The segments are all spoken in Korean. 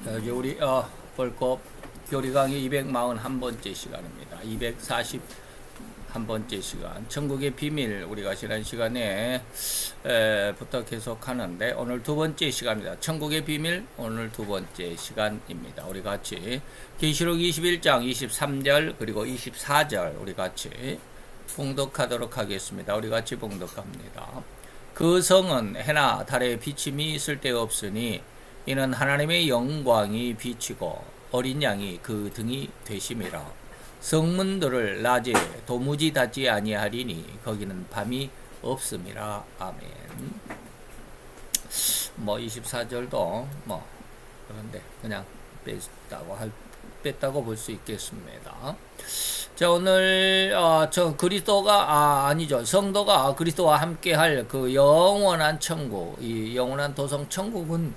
이제 우리 벌컥 교리 강의 241번째 시간입니다. 241번째 시간 천국의 비밀 우리가 지난 시간에 부터 계속 하는데 오늘 두 번째 시간입니다. 천국의 비밀 오늘 두 번째 시간입니다. 우리 같이 계시록 21장 23절 그리고 24절 우리 같이 봉독하도록 하겠습니다. 우리 같이 봉독합니다. 그 성은 해나 달의 비침이 쓸데없으니 이는 하나님의 영광이 비치고 어린 양이 그 등이 되심이라. 성문들을 낮에 도무지 닫지 아니하리니 거기는 밤이 없음이라. 아멘. 24절도 그런데 그냥 뺐다고 볼 수 있겠습니다. 자, 오늘 성도가 그리스도와 함께할 그 영원한 천국, 이 영원한 도성 천국은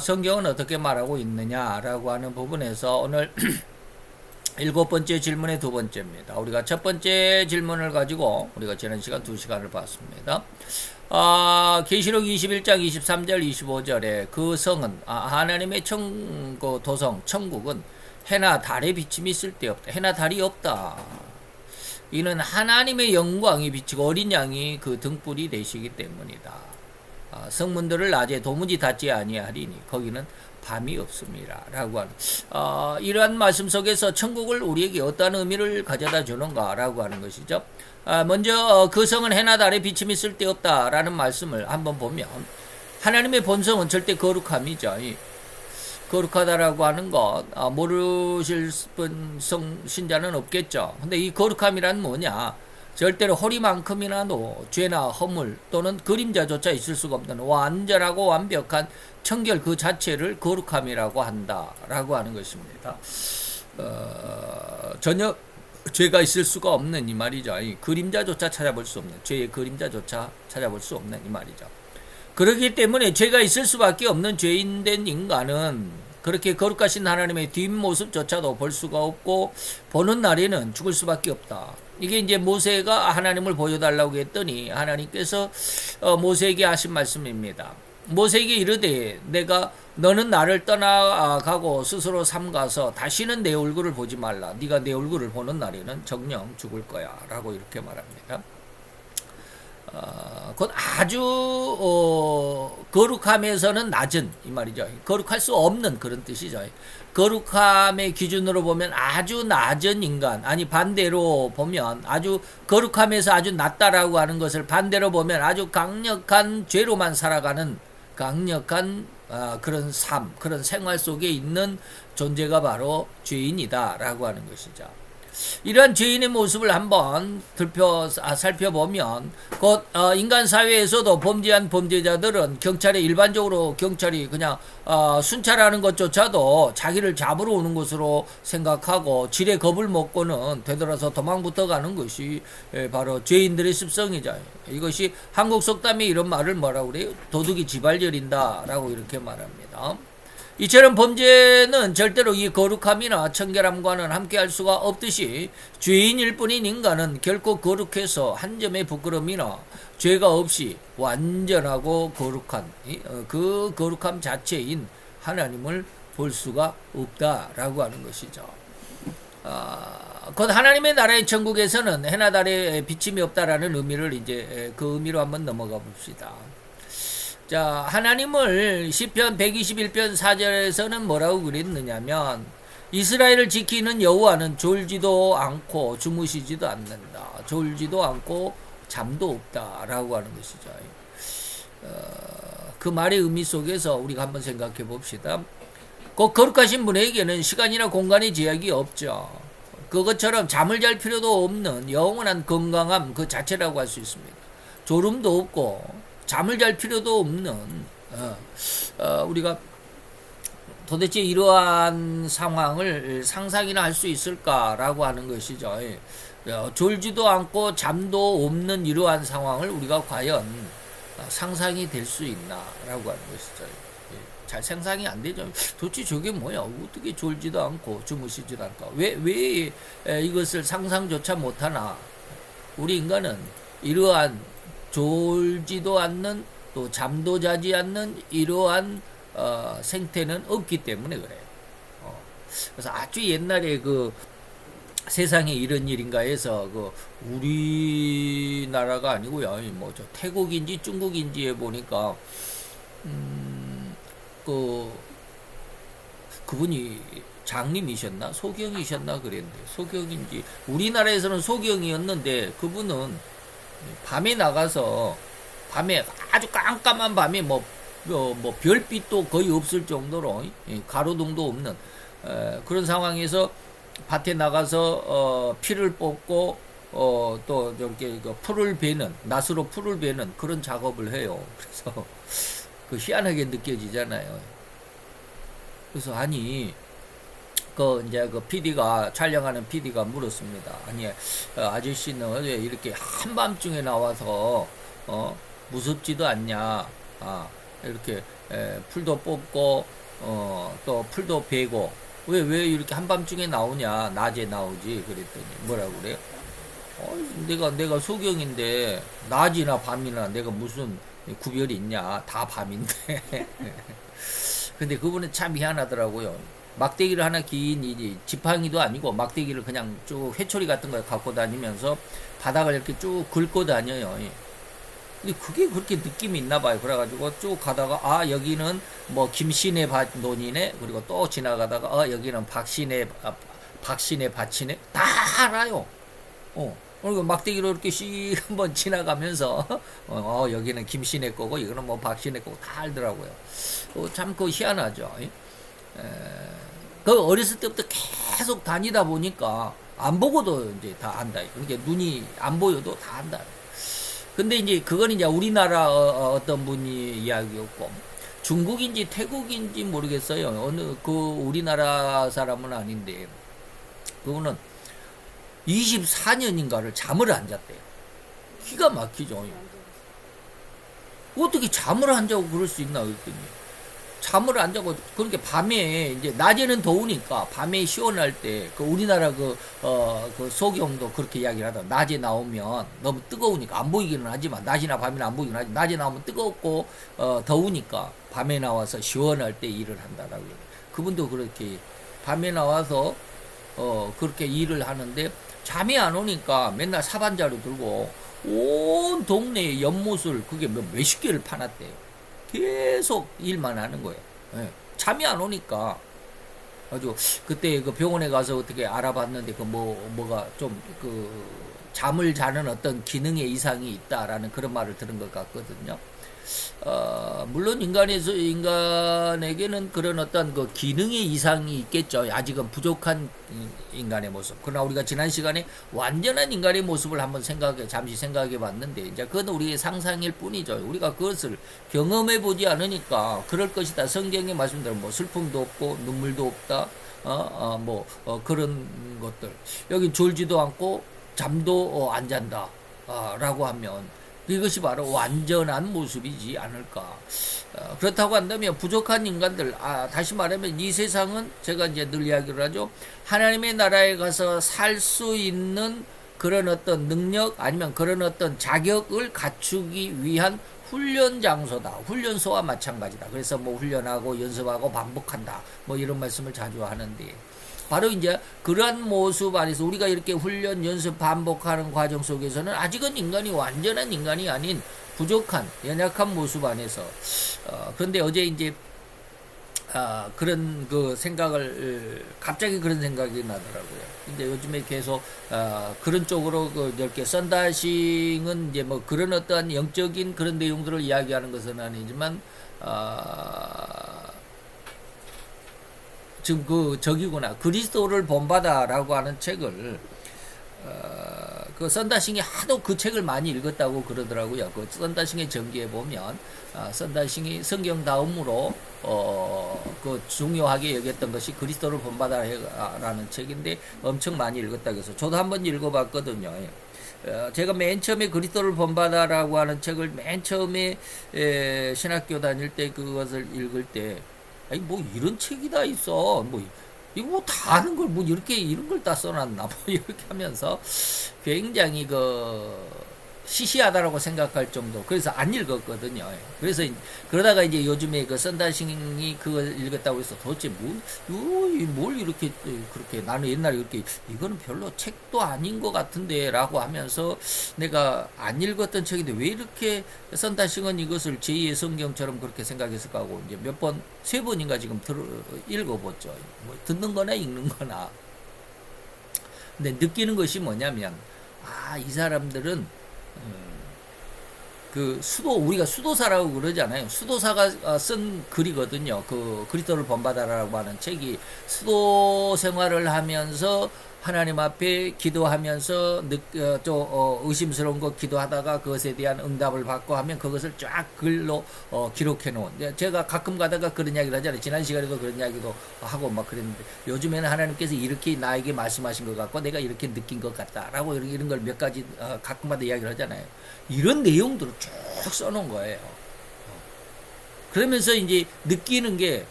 성경은 어떻게 말하고 있느냐라고 하는 부분에서 오늘 일곱 번째 질문의 두 번째입니다. 우리가 첫 번째 질문을 가지고 우리가 지난 시간 2시간을 봤습니다. 계시록 21장 23절 25절에 그 성은 하나님의 도성 천국은 해나 달의 비침이 쓸데없다. 해나 달이 없다. 이는 하나님의 영광이 비치고 어린 양이 그 등불이 되시기 때문이다. 성문들을 낮에 도무지 닫지 아니하리니 거기는 밤이 없습니다. 라고 하는 이러한 말씀 속에서 천국을 우리에게 어떤 의미를 가져다 주는가 라고 하는 것이죠. 먼저 그 성은 해나 달의 비침이 쓸데없다 라는 말씀을 한번 보면 하나님의 본성은 절대 거룩함이죠. 거룩하다라고 하는 것 모르실 분 신자는 없겠죠. 근데 이 거룩함이란 뭐냐? 절대로 허리만큼이나도 죄나 허물 또는 그림자조차 있을 수가 없는 완전하고 완벽한 청결 그 자체를 거룩함이라고 한다라고 하는 것입니다. 전혀 죄가 있을 수가 없는 이 말이죠. 이 그림자조차 찾아볼 수 없는 죄의 그림자조차 찾아볼 수 없는 이 말이죠. 그렇기 때문에 죄가 있을 수밖에 없는 죄인된 인간은 그렇게 거룩하신 하나님의 뒷모습조차도 볼 수가 없고 보는 날에는 죽을 수밖에 없다. 이게 이제 모세가 하나님을 보여달라고 했더니 하나님께서 모세에게 하신 말씀입니다. 모세에게 이르되 너는 나를 떠나가고 스스로 삼가서 다시는 내 얼굴을 보지 말라. 네가 내 얼굴을 보는 날에는 정녕 죽을 거야. 라고 이렇게 말합니다. 그건 아주 거룩함에서는 낮은 이 말이죠. 거룩할 수 없는 그런 뜻이죠. 거룩함의 기준으로 보면 아주 낮은 인간, 아니 반대로 보면 아주 거룩함에서 아주 낮다라고 하는 것을 반대로 보면 아주 강력한 죄로만 살아가는 강력한 그런 삶, 그런 생활 속에 있는 존재가 바로 죄인이다라고 하는 것이죠. 이러한 죄인의 모습을 한번 살펴보면 곧 인간 사회에서도 범죄한 범죄자들은 일반적으로 경찰이 그냥 순찰하는 것조차도 자기를 잡으러 오는 것으로 생각하고 지레 겁을 먹고는 되돌아서 도망부터 가는 것이 바로 죄인들의 습성이죠. 이것이 한국 속담에 이런 말을 뭐라고 그래요? 도둑이 지발 저린다 라고 이렇게 말합니다. 이처럼 범죄는 절대로 이 거룩함이나 청결함과는 함께할 수가 없듯이 죄인일 뿐인 인간은 결코 거룩해서 한 점의 부끄러움이나 죄가 없이 완전하고 거룩한 그 거룩함 자체인 하나님을 볼 수가 없다라고 하는 것이죠. 곧 하나님의 나라의 천국에서는 해나 달에 비침이 없다라는 의미를 이제 그 의미로 한번 넘어가 봅시다. 자, 하나님을 시편 121편 4절에서는 뭐라고 그랬느냐면 이스라엘을 지키는 여호와는 졸지도 않고 주무시지도 않는다. 졸지도 않고 잠도 없다라고 하는 것이죠. 그 말의 의미 속에서 우리가 한번 생각해 봅시다. 그 거룩하신 분에게는 시간이나 공간의 제약이 없죠. 그것처럼 잠을 잘 필요도 없는 영원한 건강함 그 자체라고 할 수 있습니다. 졸음도 없고 잠을 잘 필요도 없는 우리가 도대체 이러한 상황을 상상이나 할 수 있을까라고 하는 것이죠. 졸지도 않고 잠도 없는 이러한 상황을 우리가 과연 상상이 될 수 있나라고 하는 것이죠. 잘 상상이 안 되죠. 도대체 저게 뭐야? 어떻게 졸지도 않고 주무시지도 않을까? 왜 이것을 상상조차 못하나? 우리 인간은 이러한 졸지도 않는 또 잠도 자지 않는 이러한 생태는 없기 때문에 그래요. 그래서 아주 옛날에 그 세상에 이런 일인가 해서 그 우리나라가 아니고요. 뭐저 태국인지 중국인지에 보니까 그 그분이 장님이셨나 소경이셨나 그랬는데 소경인지 우리나라에서는 소경이었는데 그분은 밤에 나가서 밤에 아주 깜깜한 밤에 뭐 별빛도 거의 없을 정도로 가로등도 없는 그런 상황에서 밭에 나가서 피를 뽑고 또 이렇게 그 풀을 베는 낫으로 풀을 베는 그런 작업을 해요. 그래서 그 희한하게 느껴지잖아요. 그래서 아니 그 이제 그 PD가 촬영하는 PD가 물었습니다. 아니 아저씨는 왜 이렇게 한밤중에 나와서 무섭지도 않냐? 이렇게 풀도 뽑고 또 풀도 베고 왜 이렇게 한밤중에 나오냐? 낮에 나오지 그랬더니 뭐라고 그래요? 내가 소경인데 낮이나 밤이나 내가 무슨 구별이 있냐? 다 밤인데. 근데 그분은 참 희한하더라고요. 막대기를 하나 긴 이 지팡이도 아니고 막대기를 그냥 쭉 회초리 같은 걸 갖고 다니면서 바닥을 이렇게 쭉 긁고 다녀요. 근데 그게 그렇게 느낌이 있나 봐요. 그래가지고 쭉 가다가 여기는 뭐 김씨네 논이네. 그리고 또 지나가다가 여기는 박씨네 밭이네. 다 알아요. 그리고 막대기로 이렇게 씩 한번 지나가면서 여기는 김씨네 거고 이거는 뭐 박씨네 거고 다 알더라고요. 참 그 희한하죠. 그 어렸을 때부터 계속 다니다 보니까 안 보고도 이제 다 안다. 그러니까 눈이 안 보여도 다 안다. 근데 이제 그건 이제 우리나라 어떤 분이 이야기였고 중국인지 태국인지 모르겠어요. 어느 그 우리나라 사람은 아닌데 그분은 24년인가를 잠을 안 잤대요. 기가 막히죠. 어떻게 잠을 안 자고 그럴 수 있나 그랬더니 잠을 안 자고 그렇게 밤에 이제 낮에는 더우니까 밤에 시원할 때 그 우리나라 그 소경도 그렇게 이야기를 하다 낮에 나오면 너무 뜨거우니까 안 보이기는 하지만 낮이나 밤이나 안 보이긴 하지 낮에 나오면 뜨겁고 더우니까 밤에 나와서 시원할 때 일을 한다라고 그분도 그렇게 밤에 나와서 그렇게 일을 하는데 잠이 안 오니까 맨날 사반자루 들고 온 동네에 연못을 그게 몇십 개를 파놨대요. 계속 일만 하는 거예요. 예. 잠이 안 오니까 아주 그때 그 병원에 가서 어떻게 알아봤는데 그 뭐가 좀 그 잠을 자는 어떤 기능의 이상이 있다라는 그런 말을 들은 것 같거든요. 물론 인간에게는 그런 어떤 그 기능의 이상이 있겠죠. 아직은 부족한 인간의 모습. 그러나 우리가 지난 시간에 완전한 인간의 모습을 한번 잠시 생각해 봤는데, 이제 그건 우리의 상상일 뿐이죠. 우리가 그것을 경험해 보지 않으니까 그럴 것이다. 성경의 말씀대로 뭐 슬픔도 없고 눈물도 없다. 그런 것들. 여기 졸지도 않고 잠도 안 잔다. 라고 하면 이것이 바로 완전한 모습이지 않을까. 그렇다고 한다면 부족한 인간들, 다시 말하면 이 세상은 제가 이제 늘 이야기를 하죠. 하나님의 나라에 가서 살 수 있는 그런 어떤 능력 아니면 그런 어떤 자격을 갖추기 위한 훈련 장소다. 훈련소와 마찬가지다. 그래서 뭐 훈련하고 연습하고 반복한다. 뭐 이런 말씀을 자주 하는데 바로 이제 그러한 모습 안에서 우리가 이렇게 훈련, 연습, 반복하는 과정 속에서는 아직은 인간이 완전한 인간이 아닌 부족한, 연약한 모습 안에서 그런데 어제 이제 그런 그 생각을 갑자기 그런 생각이 나더라고요. 근데 요즘에 계속 그런 쪽으로 이렇게 썬다싱은 이제 뭐 그런 어떠한 영적인 그런 내용들을 이야기하는 것은 아니지만 지금 저기구나. 그리스도를 본받아라고 하는 책을 그 썬다싱이 하도 그 책을 많이 읽었다고 그러더라고요. 그 썬다싱의 전기에 보면 썬다싱이 성경 다음으로 그 중요하게 여겼던 것이 그리스도를 본받아라는 책인데 엄청 많이 읽었다고 해서 저도 한번 읽어봤거든요. 제가 맨 처음에 그리스도를 본받아라고 하는 책을 맨 처음에 신학교 다닐 때 그것을 읽을 때 아니 뭐 이런 책이 다 있어 뭐 이거 뭐 다 아는 걸 뭐 이렇게 이런 걸 다 써놨나 뭐 이렇게 하면서 굉장히 그 시시하다라고 생각할 정도. 그래서 안 읽었거든요. 그래서 그러다가 이제 요즘에 그 썬다싱이 그걸 읽었다고 해서 도대체 뭘 이렇게 그렇게 나는 옛날에 이렇게 이거는 별로 책도 아닌 것 같은데라고 하면서 내가 안 읽었던 책인데 왜 이렇게 썬다싱은 이것을 제2의 성경처럼 그렇게 생각했을까 하고 이제 몇 번, 세 번인가 지금 읽어봤죠. 뭐 듣는 거나 읽는 거나. 근데 느끼는 것이 뭐냐면 이 사람들은 그 우리가 수도사라고 그러잖아요. 수도사가 쓴 글이거든요. 그 그리스도를 본받아라고 하는 책이 수도 생활을 하면서 하나님 앞에 기도하면서 의심스러운 거 기도하다가 그것에 대한 응답을 받고 하면 그것을 쫙 글로 기록해 놓은. 제가 가끔 가다가 그런 이야기를 하잖아요. 지난 시간에도 그런 이야기도 하고 막 그랬는데 요즘에는 하나님께서 이렇게 나에게 말씀하신 것 같고 내가 이렇게 느낀 것 같다라고 이런 걸 몇 가지 가끔마다 이야기를 하잖아요. 이런 내용들을 쭉 써놓은 거예요. 그러면서 이제 느끼는 게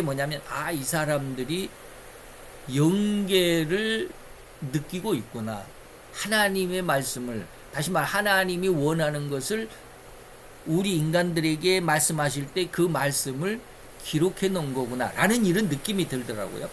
뭐냐면 이 사람들이 영계를 느끼고 있구나. 하나님의 말씀을, 다시 말 하나님이 원하는 것을 우리 인간들에게 말씀하실 때 그 말씀을 기록해 놓은 거구나 라는 이런 느낌이 들더라고요.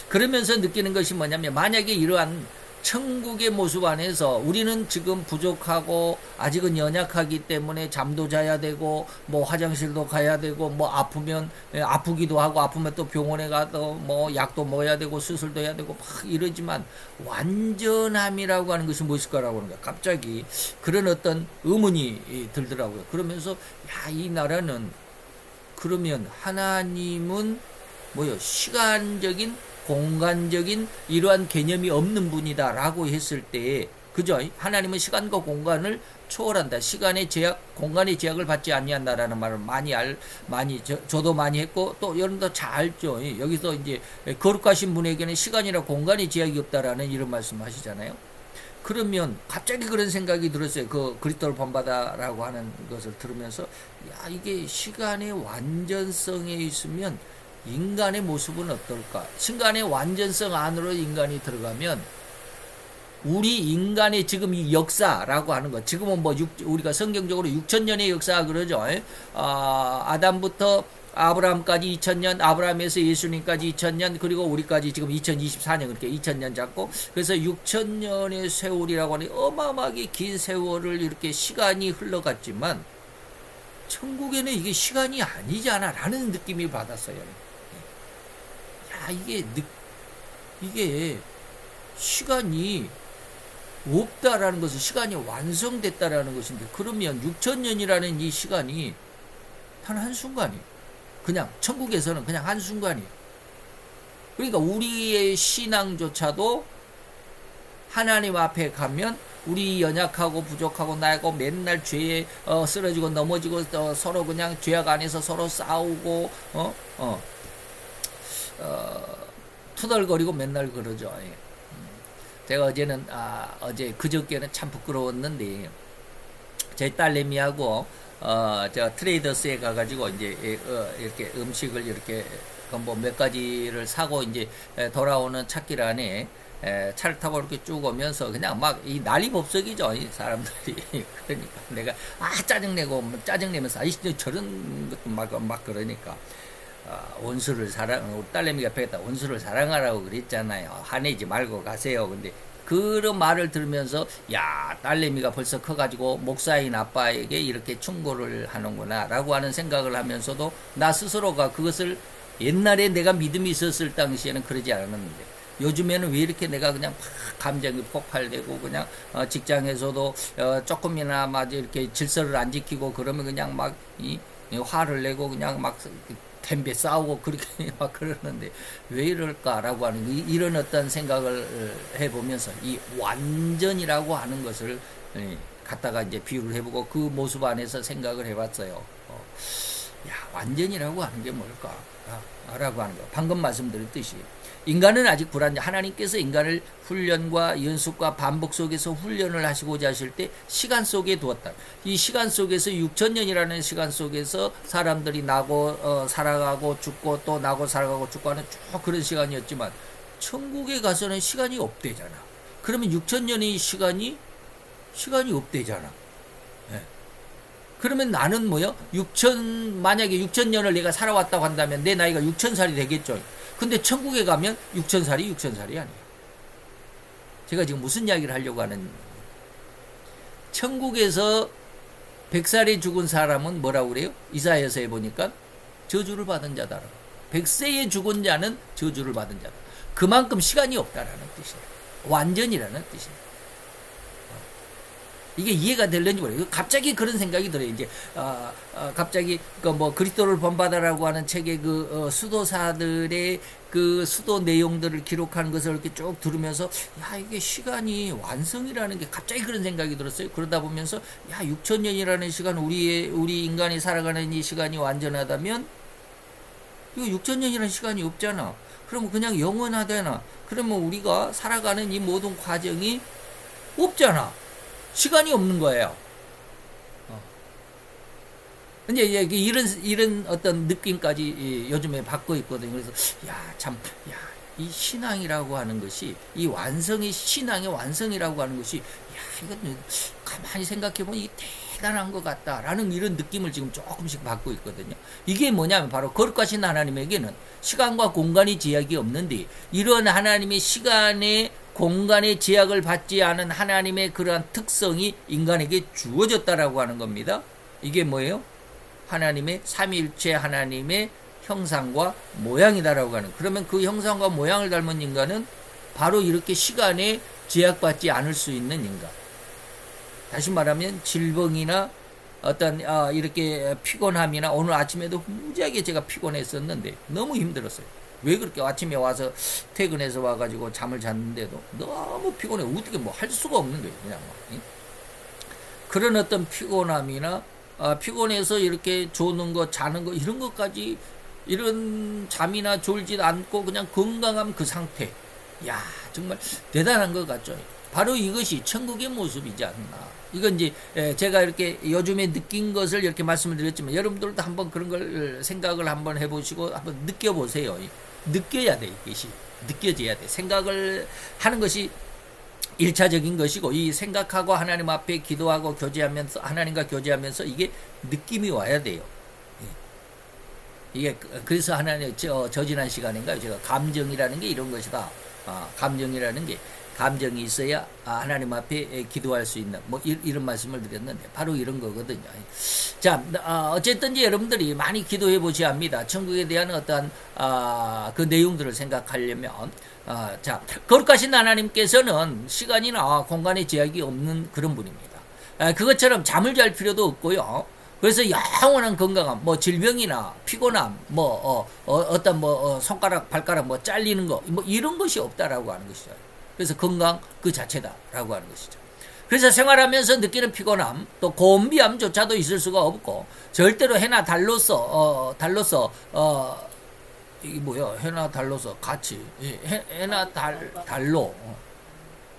그러면서 느끼는 것이 뭐냐면 만약에 이러한 천국의 모습 안에서 우리는 지금 부족하고 아직은 연약하기 때문에 잠도 자야 되고 뭐 화장실도 가야 되고 뭐 아프면 아프기도 하고 아프면 또 병원에 가도 뭐 약도 먹어야 되고 수술도 해야 되고 막 이러지만 완전함이라고 하는 것이 무엇일까라고 하는 거야. 갑자기 그런 어떤 의문이 들더라고요. 그러면서 이 나라는 그러면 하나님은 시간적인 공간적인 이러한 개념이 없는 분이다라고 했을 때, 그죠? 하나님은 시간과 공간을 초월한다. 시간의 제약, 공간의 제약을 받지 아니한다라는 말을 저도 많이 했고, 또 여러분도 잘 알죠. 여기서 이제 거룩하신 분에게는 시간이나 공간의 제약이 없다라는 이런 말씀 하시잖아요. 그러면 갑자기 그런 생각이 들었어요. 그 그리스도를 본받아라고 하는 것을 들으면서, 이게 시간의 완전성에 있으면 인간의 모습은 어떨까? 인간의 완전성 안으로 인간이 들어가면 우리 인간의 지금 이 역사라고 하는 것, 지금은 우리가 성경적으로 6천년의 역사 그러죠. 아담부터 아브라함까지 2000년, 아브라함에서 예수님까지 2000년, 그리고 우리까지 지금 2024년, 그렇게 2000년 잡고, 그래서 6000년의 세월이라고 하는 어마어마하게 긴 세월을 이렇게 시간이 흘러갔지만 천국에는 이게 시간이 아니잖아 라는 느낌이 받았어요. 이게 시간이 없다라는 것은 시간이 완성됐다라는 것인데, 그러면 6000년이라는 이 시간이 단 한순간이, 그냥 천국에서는 그냥 한순간이, 그러니까 우리의 신앙조차도 하나님 앞에 가면 우리 연약하고 부족하고 나고 맨날 죄에 쓰러지고 넘어지고 서로 그냥 죄악 안에서 서로 싸우고 투덜거리고 맨날 그러죠. 제가 어제 그저께는 참 부끄러웠는데 제 딸내미하고 제가 트레이더스에 가가지고 이제 이렇게 음식을 이렇게 뭐 몇 가지를 사고 이제 돌아오는 찾길 안에 차를 타고 이렇게 쭉 오면서 그냥 막 이 난리법석이죠, 이 사람들이. 그러니까 내가 짜증내면서 저런 것도 막 그러니까 원수를 우리 딸내미가 배웠다. 원수를 사랑하라고 그랬잖아요. 화내지 말고 가세요. 근데 그런 말을 들으면서 딸내미가 벌써 커가지고 목사인 아빠에게 이렇게 충고를 하는구나 라고 하는 생각을 하면서도 나 스스로가 그것을 옛날에 내가 믿음이 있었을 당시에는 그러지 않았는데 요즘에는 왜 이렇게 내가 그냥 감정이 폭발되고 그냥 직장에서도 조금이나 막 이렇게 질서를 안 지키고 그러면 그냥 막 화를 내고 그냥 막 덤벼 싸우고 그렇게 막 그러는데 왜 이럴까라고 하는 이런 어떤 생각을 해보면서 이 완전이라고 하는 것을 갖다가 이제 비유를 해보고 그 모습 안에서 생각을 해봤어요. 완전이라고 하는 게 뭘까? 라고 하는 거. 방금 말씀드렸듯이 인간은 아직 불완전. 하나님께서 인간을 훈련과 연습과 반복 속에서 훈련을 하시고자 하실 때 시간 속에 두었다. 이 시간 속에서 6000년이라는 시간 속에서 사람들이 나고 살아가고 죽고 또 나고 살아가고 죽고 하는 쭉 그런 시간이었지만 천국에 가서는 시간이 없대잖아. 그러면 6000년의 시간이 시간이 없대잖아. 예. 그러면 나는 뭐요? 만약에 6천년을 내가 살아왔다고 한다면 내 나이가 6천살이 되겠죠. 근데 천국에 가면 6천살이 아니에요. 제가 지금 무슨 이야기를 하려고 하는, 천국에서 100살에 죽은 사람은 뭐라고 그래요? 이사야서에 보니까 저주를 받은 자다. 100세에 죽은 자는 저주를 받은 자다. 그만큼 시간이 없다라는 뜻이에요. 완전이라는 뜻이에요. 이게 이해가 될는지 모르겠어요. 갑자기 그런 생각이 들어요. 이제 갑자기 그리스도를 본받아라고 하는 책의 수도사들의 그 수도 내용들을 기록하는 것을 이렇게 쭉 들으면서, 야, 이게 시간이 완성이라는 게 갑자기 그런 생각이 들었어요. 그러다 보면서, 야, 6천년이라는 시간, 우리 인간이 살아가는 이 시간이 완전하다면 이거 6천년이라는 시간이 없잖아. 그러면 그냥 영원하되나? 그러면 우리가 살아가는 이 모든 과정이 없잖아. 시간이 없는 거예요. 근데 이런 어떤 느낌까지 요즘에 받고 있거든요. 그래서 이 신앙이라고 하는 것이, 이 신앙의 완성이라고 하는 것이, 이건 가만히 생각해 보면 이 대단한 것 같다라는 이런 느낌을 지금 조금씩 받고 있거든요. 이게 뭐냐면 바로 거룩하신 하나님에게는 시간과 공간의 제약이 없는데, 이런 하나님의 시간의 공간의 제약을 받지 않은 하나님의 그러한 특성이 인간에게 주어졌다라고 하는 겁니다. 이게 뭐예요? 하나님의 삼위일체 하나님의 형상과 모양이다라고 하는. 그러면 그 형상과 모양을 닮은 인간은 바로 이렇게 시간에 제약받지 않을 수 있는 인간. 다시 말하면 질병이나 어떤 이렇게 피곤함이나, 오늘 아침에도 무지하게 제가 피곤했었는데 너무 힘들었어요. 왜 그렇게 아침에 와서 퇴근해서 와가지고 잠을 잤는데도 너무 피곤해. 어떻게 뭐 할 수가 없는 거예요. 그냥 그런 어떤 피곤함이나 피곤해서 이렇게 조는 거, 자는 거, 이런 것까지, 이런 잠이나 졸지도 않고 그냥 건강한 그 상태. 야, 정말 대단한 것 같죠. 바로 이것이 천국의 모습이지 않나. 이건 이제 제가 이렇게 요즘에 느낀 것을 이렇게 말씀을 드렸지만, 여러분들도 한번 그런 걸 생각을 한번 해보시고 한번 느껴보세요. 느껴야 돼. 이것이 느껴져야 돼. 생각을 하는 것이 1차적인 것이고, 이 생각하고 하나님 앞에 기도하고 교제하면서, 하나님과 교제하면서 이게 느낌이 와야 돼요. 이게 그래서 하나님 저지난 시간인가요? 제가 감정이라는 게 이런 것이다. 감정이라는 게, 감정이 있어야 하나님 앞에 기도할 수 있는, 이런 말씀을 드렸는데 바로 이런 거거든요. 자, 어쨌든지 여러분들이 많이 기도해 보셔야 합니다. 천국에 대한 어떤 그 내용들을 생각하려면, 자, 거룩하신 하나님께서는 시간이나 공간의 제약이 없는 그런 분입니다. 그것처럼 잠을 잘 필요도 없고요. 그래서 영원한 건강함, 질병이나 피곤함, 어떤 손가락, 발가락 잘리는 거, 이런 것이 없다라고 하는 것이죠. 그래서 건강 그 자체다라고 하는 것이죠. 그래서 생활하면서 느끼는 피곤함, 또 고온비암조차도 있을 수가 없고, 절대로 해나 달로서 이게 뭐야? 해나 달로서 같이, 해나 달로,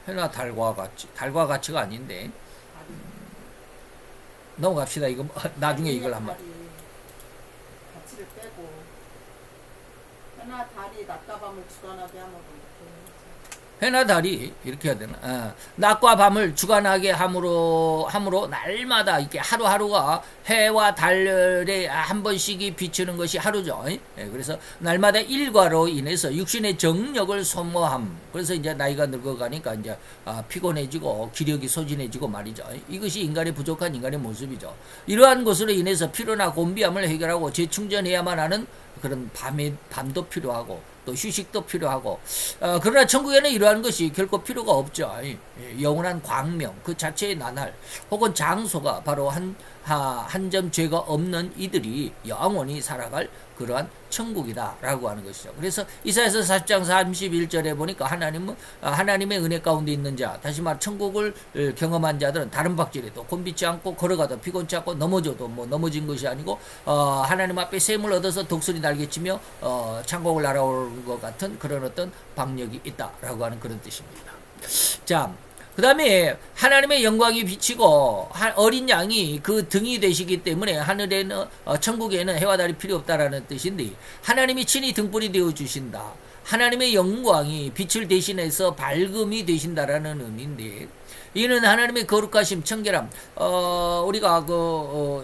해나 달과 같이, 달과 같이가 아닌데, 넘어갑시다. 이거 나중에 이걸 한번. 가치를 빼고 해나 달이 낮과 밤을 주관하게 하면 해나 달이 이렇게 해야 되나? 낮과 밤을 주관하게 함으로 날마다 이렇게 하루하루가 해와 달에 한 번씩이 비추는 것이 하루죠. 그래서 날마다 일과로 인해서 육신의 정력을 소모함. 그래서 이제 나이가 늙어가니까 이제 피곤해지고 기력이 소진해지고 말이죠. 이것이 인간의 부족한 인간의 모습이죠. 이러한 것으로 인해서 피로나 곤비함을 해결하고 재충전해야만 하는 그런 밤도 필요하고, 또 휴식도 필요하고, 그러나 천국에는 이러한 것이 결코 필요가 없죠. 영원한 광명 그 자체의 나날, 혹은 장소가 바로 한 점 죄가 없는 이들이 영원히 살아갈 그러한 천국이다라고 하는 것이죠. 그래서 이사야서 40장 31절에 보니까 하나님은 하나님의 은혜 가운데 있는 자, 다시 말해 천국을 경험한 자들은 다른 박질에도 곤비치 않고, 걸어가도 피곤치 않고, 넘어져도 넘어진 것이 아니고 하나님 앞에 샘을 얻어서 독수리 날개치며 천국을 날아오는 것 같은 그런 어떤 박력이 있다라고 하는 그런 뜻입니다. 자, 그 다음에 하나님의 영광이 비치고 어린 양이 그 등이 되시기 때문에 하늘에는 천국에는 해와 달이 필요 없다라는 뜻인데, 하나님이 친히 등불이 되어 주신다. 하나님의 영광이 빛을 대신해서 밝음이 되신다라는 의미인데, 이는 하나님의 거룩하심, 청결함. 우리가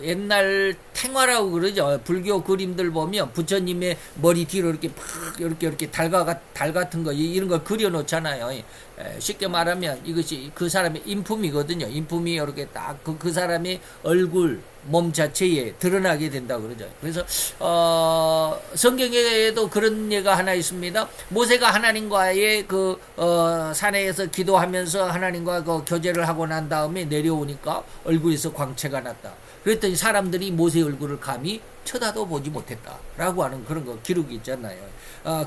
옛날 탱화라고 그러죠. 불교 그림들 보면 부처님의 머리 뒤로 이렇게 팍 이렇게 달 같은 거 이런 걸 그려 놓잖아요. 쉽게 말하면 이것이 그 사람의 인품이거든요. 인품이 이렇게 딱 그 사람의 얼굴, 몸 자체에 드러나게 된다고 그러죠. 그래서 성경에도 그런 예가 하나 있습니다. 모세가 하나님과의 산에서 기도하면서 하나님과 그 교제를 하고 난 다음에 내려오니까 얼굴에서 광채가 났다. 그랬더니 사람들이 모세의 얼굴을 감히 쳐다도 보지 못했다라고 하는 그런 거 기록이 있잖아요.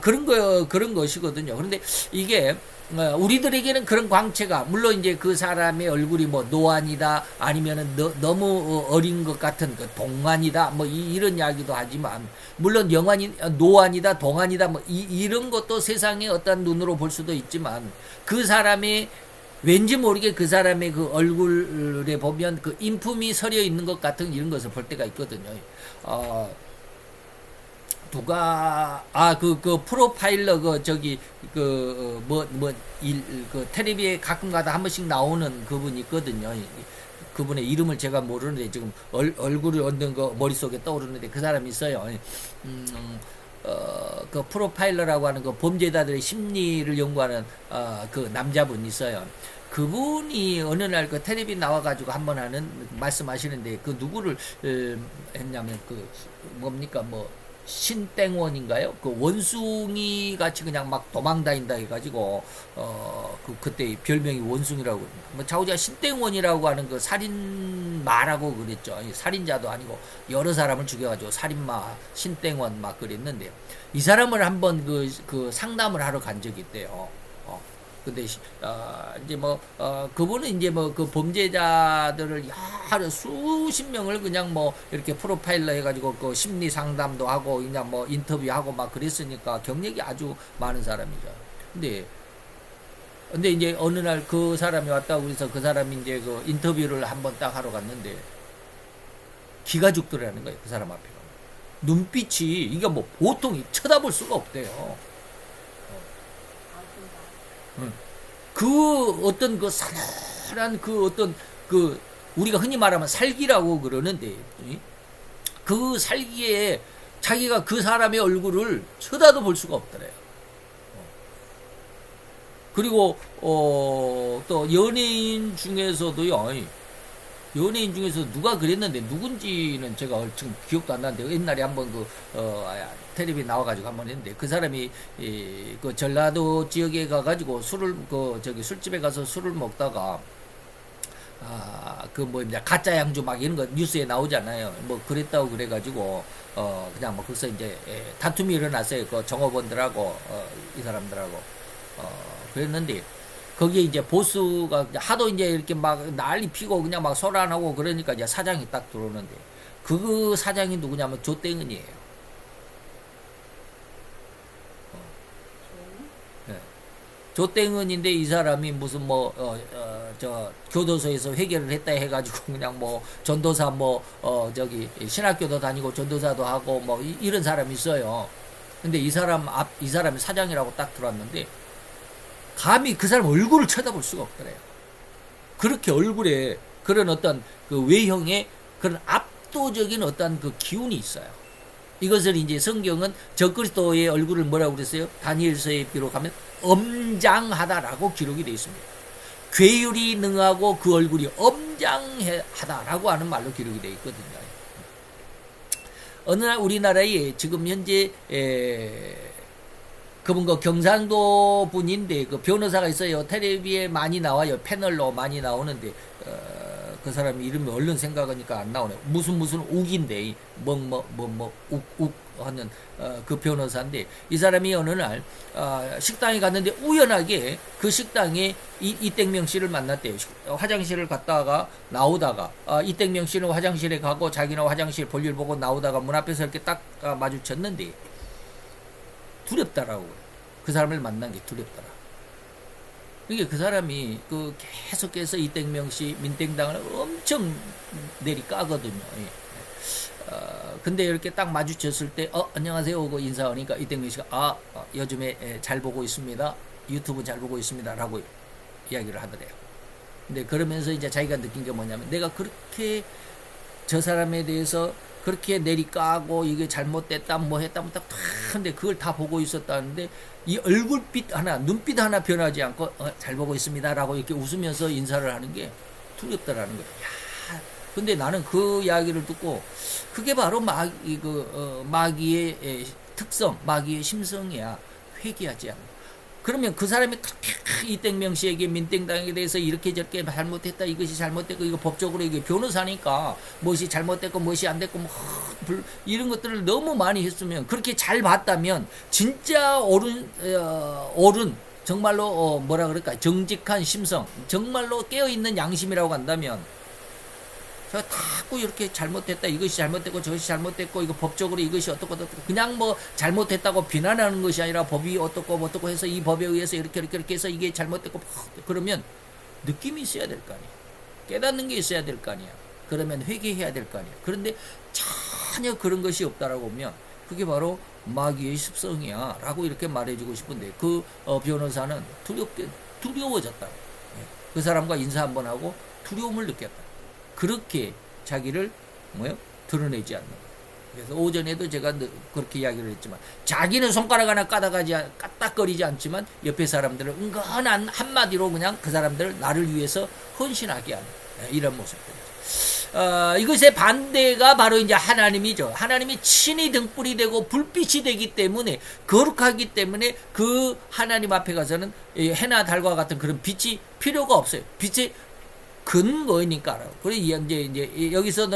그런 것이거든요. 그런데 이게 우리들에게는 그런 광채가 물론 이제 그 사람의 얼굴이 뭐 노안이다 아니면은 너무 어린 것 같은 그 동안이다 뭐 이런 이야기도 하지만 물론 노안이다 동안이다 뭐 이런 것도 세상의 어떤 눈으로 볼 수도 있지만 그 사람의 왠지 모르게 그 사람의 그 얼굴에 보면 그 인품이 서려 있는 것 같은 이런 것을 볼 때가 있거든요. 그 프로파일러 텔레비에 가끔가다 한 번씩 나오는 그분이 있거든요. 그분의 이름을 제가 모르는데 지금 얼굴을 얻는 거 머릿속에 떠오르는데 그 사람이 있어요. 그 프로파일러라고 하는 그 범죄자들의 심리를 연구하는 그 남자분이 있어요. 그분이 어느 날 그 텔레비 나와가지고 한번 말씀하시는데 그 누구를 했냐면 뭡니까 신땡원인가요? 그 원숭이 같이 그냥 막 도망다닌다 해가지고 그때 별명이 원숭이라고 자우지가 신땡원이라고 하는 그 살인마라고 그랬죠. 살인자도 아니고 여러 사람을 죽여가지고 살인마 신땡원 막 그랬는데 이 사람을 한번 그 상담을 하러 간 적이 있대요. 근데 이제 그분은 이제 그 범죄자들을 여러 수십 명을 그냥 이렇게 프로파일러 해가지고 그 심리 상담도 하고 그냥 인터뷰하고 막 그랬으니까 경력이 아주 많은 사람이죠. 근데 이제 어느 날 그 사람이 왔다고 그래서 그 사람이 이제 그 인터뷰를 한번 딱 하러 갔는데 기가 죽더라는 거예요. 그 사람 앞에 눈빛이 이게 보통 쳐다볼 수가 없대요. 그 어떤 그 사늘한 그 어떤 우리가 흔히 말하면 살기라고 그러는데 그 살기에 자기가 그 사람의 얼굴을 쳐다도 볼 수가 없더래요. 그리고 또 연예인 중에서도요. 연예인 중에서 누가 그랬는데 누군지는 제가 지금 기억도 안 나는데 옛날에 한번 텔레비 나와가지고 한번 했는데 그 사람이 그 전라도 지역에 가가지고 술집에 가서 술을 먹다가 가짜 양주 막 이런 거 뉴스에 나오잖아요. 그랬다고 그래가지고 그냥 거기서 이제 다툼이 일어났어요. 그 종업원들하고 이 사람들하고 그랬는데. 거기에 이제 보스가 하도 이제 이렇게 막 난리 피고 그냥 막 소란하고 그러니까 이제 사장이 딱 들어오는데 그 사장이 누구냐면 조땡은이에요. 네. 조땡은인데 이 사람이 무슨 교도소에서 회계를 했다 해가지고 그냥 전도사 신학교도 다니고 전도사도 하고 이런 사람이 있어요. 근데 이 사람이 사장이라고 딱 들어왔는데 감히 그 사람 얼굴을 쳐다볼 수가 없더래요. 그렇게 얼굴에 그런 어떤 그 외형에 그런 압도적인 어떤 그 기운이 있어요. 이것을 이제 성경은 적그리스도의 얼굴을 뭐라고 그랬어요? 다니엘서에 기록하면 엄장하다라고 기록이 되어 있습니다. 괴율이 능하고 그 얼굴이 엄장하다라고 하는 말로 기록이 되어 있거든요. 어느 날 우리나라에 지금 현재 그분 경상도 분인데 그 변호사가 있어요. 텔레비에 많이 나와요. 패널로 많이 나오는데 그 사람 이름이 얼른 생각하니까 안 나오네. 무슨 욱인데 욱 하는 그 변호사인데 이 사람이 어느 날 식당에 갔는데 우연하게 그 식당에 이땡명 씨를 만났대요. 화장실을 갔다가 나오다가 이땡명 씨는 화장실에 가고 자기는 화장실 볼일 보고 나오다가 문 앞에서 이렇게 딱 마주쳤는데 두렵다라고. 그 사람을 만난 게 두렵더라. 이게 그 사람이 계속해서 이땡명 씨 민땡당을 엄청 내리 까거든요. 근데 이렇게 딱 마주쳤을 때 안녕하세요 하고 인사하니까 이땡명 씨가 요즘에 잘 보고 있습니다. 유튜브 잘 보고 있습니다. 라고 이야기를 하더래요. 근데 그러면서 이제 자기가 느낀 게 뭐냐면 내가 그렇게 저 사람에 대해서 그렇게 내리까고 이게 잘못됐다 뭐 했다 뭐 딱 근데 그걸 다 보고 있었다는데 이 얼굴빛 하나 눈빛 하나 변하지 않고 잘 보고 있습니다라고 이렇게 웃으면서 인사를 하는 게 두렵다라는 거예요. 야, 근데 나는 그 이야기를 듣고 그게 바로 마귀의 특성, 마귀의 심성이야. 회개하지 않는. 그러면 그 사람이 그렇게 이땡명 씨에게 민땡당에 대해서 이렇게 저렇게 잘못했다 이것이 잘못됐고 이거 법적으로 이게 변호사니까 무엇이 잘못됐고 무엇이 안 됐고 뭐 이런 것들을 너무 많이 했으면 그렇게 잘 봤다면 진짜 옳은 정말로 뭐라 그럴까 정직한 심성 정말로 깨어있는 양심이라고 한다면 제가 자꾸 이렇게 잘못됐다 이것이 잘못됐고 저것이 잘못됐고 이거 법적으로 이것이 어떻고 그냥 뭐 잘못했다고 비난하는 것이 아니라 법이 어떻고 어떻고 해서 이 법에 의해서 이렇게 해서 이게 잘못됐고 그러면 느낌이 있어야 될 거 아니야. 깨닫는 게 있어야 될 거 아니야. 그러면 회개해야 될 거 아니야. 그런데 전혀 그런 것이 없다라고 보면 그게 바로 마귀의 습성이야 라고 이렇게 말해주고 싶은데 그 변호사는 두려워졌다. 그 사람과 인사 한번 하고 두려움을 느꼈다. 그렇게 자기를 드러내지 않는 거예요. 그래서 오전에도 제가 그렇게 이야기를 했지만 자기는 손가락 하나 까딱거리지 않지만 옆에 사람들을 은근한 한마디로 그냥 그 사람들을 나를 위해서 헌신하게 하는 이런 모습들이죠. 이것의 반대가 바로 이제 하나님이죠. 하나님이 친히 등불이 되고 불빛이 되기 때문에 거룩하기 때문에 그 하나님 앞에 가서는 해나 달과 같은 그런 빛이 필요가 없어요. 빛이 근거니까요. 그리고 이제 여기서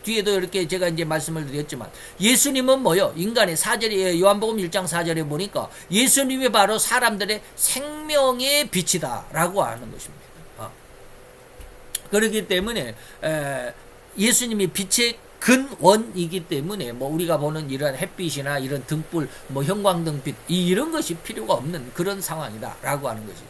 뒤에도 이렇게 제가 이제 말씀을 드렸지만 예수님은 뭐요? 인간의 4절에 요한복음 1장 4절에 보니까 예수님이 바로 사람들의 생명의 빛이다라고 하는 것입니다. 그렇기 때문에 예수님이 빛의 근원이기 때문에 뭐 우리가 보는 이런 햇빛이나 이런 등불, 뭐 형광등빛 이런 것이 필요가 없는 그런 상황이다라고 하는 것이죠.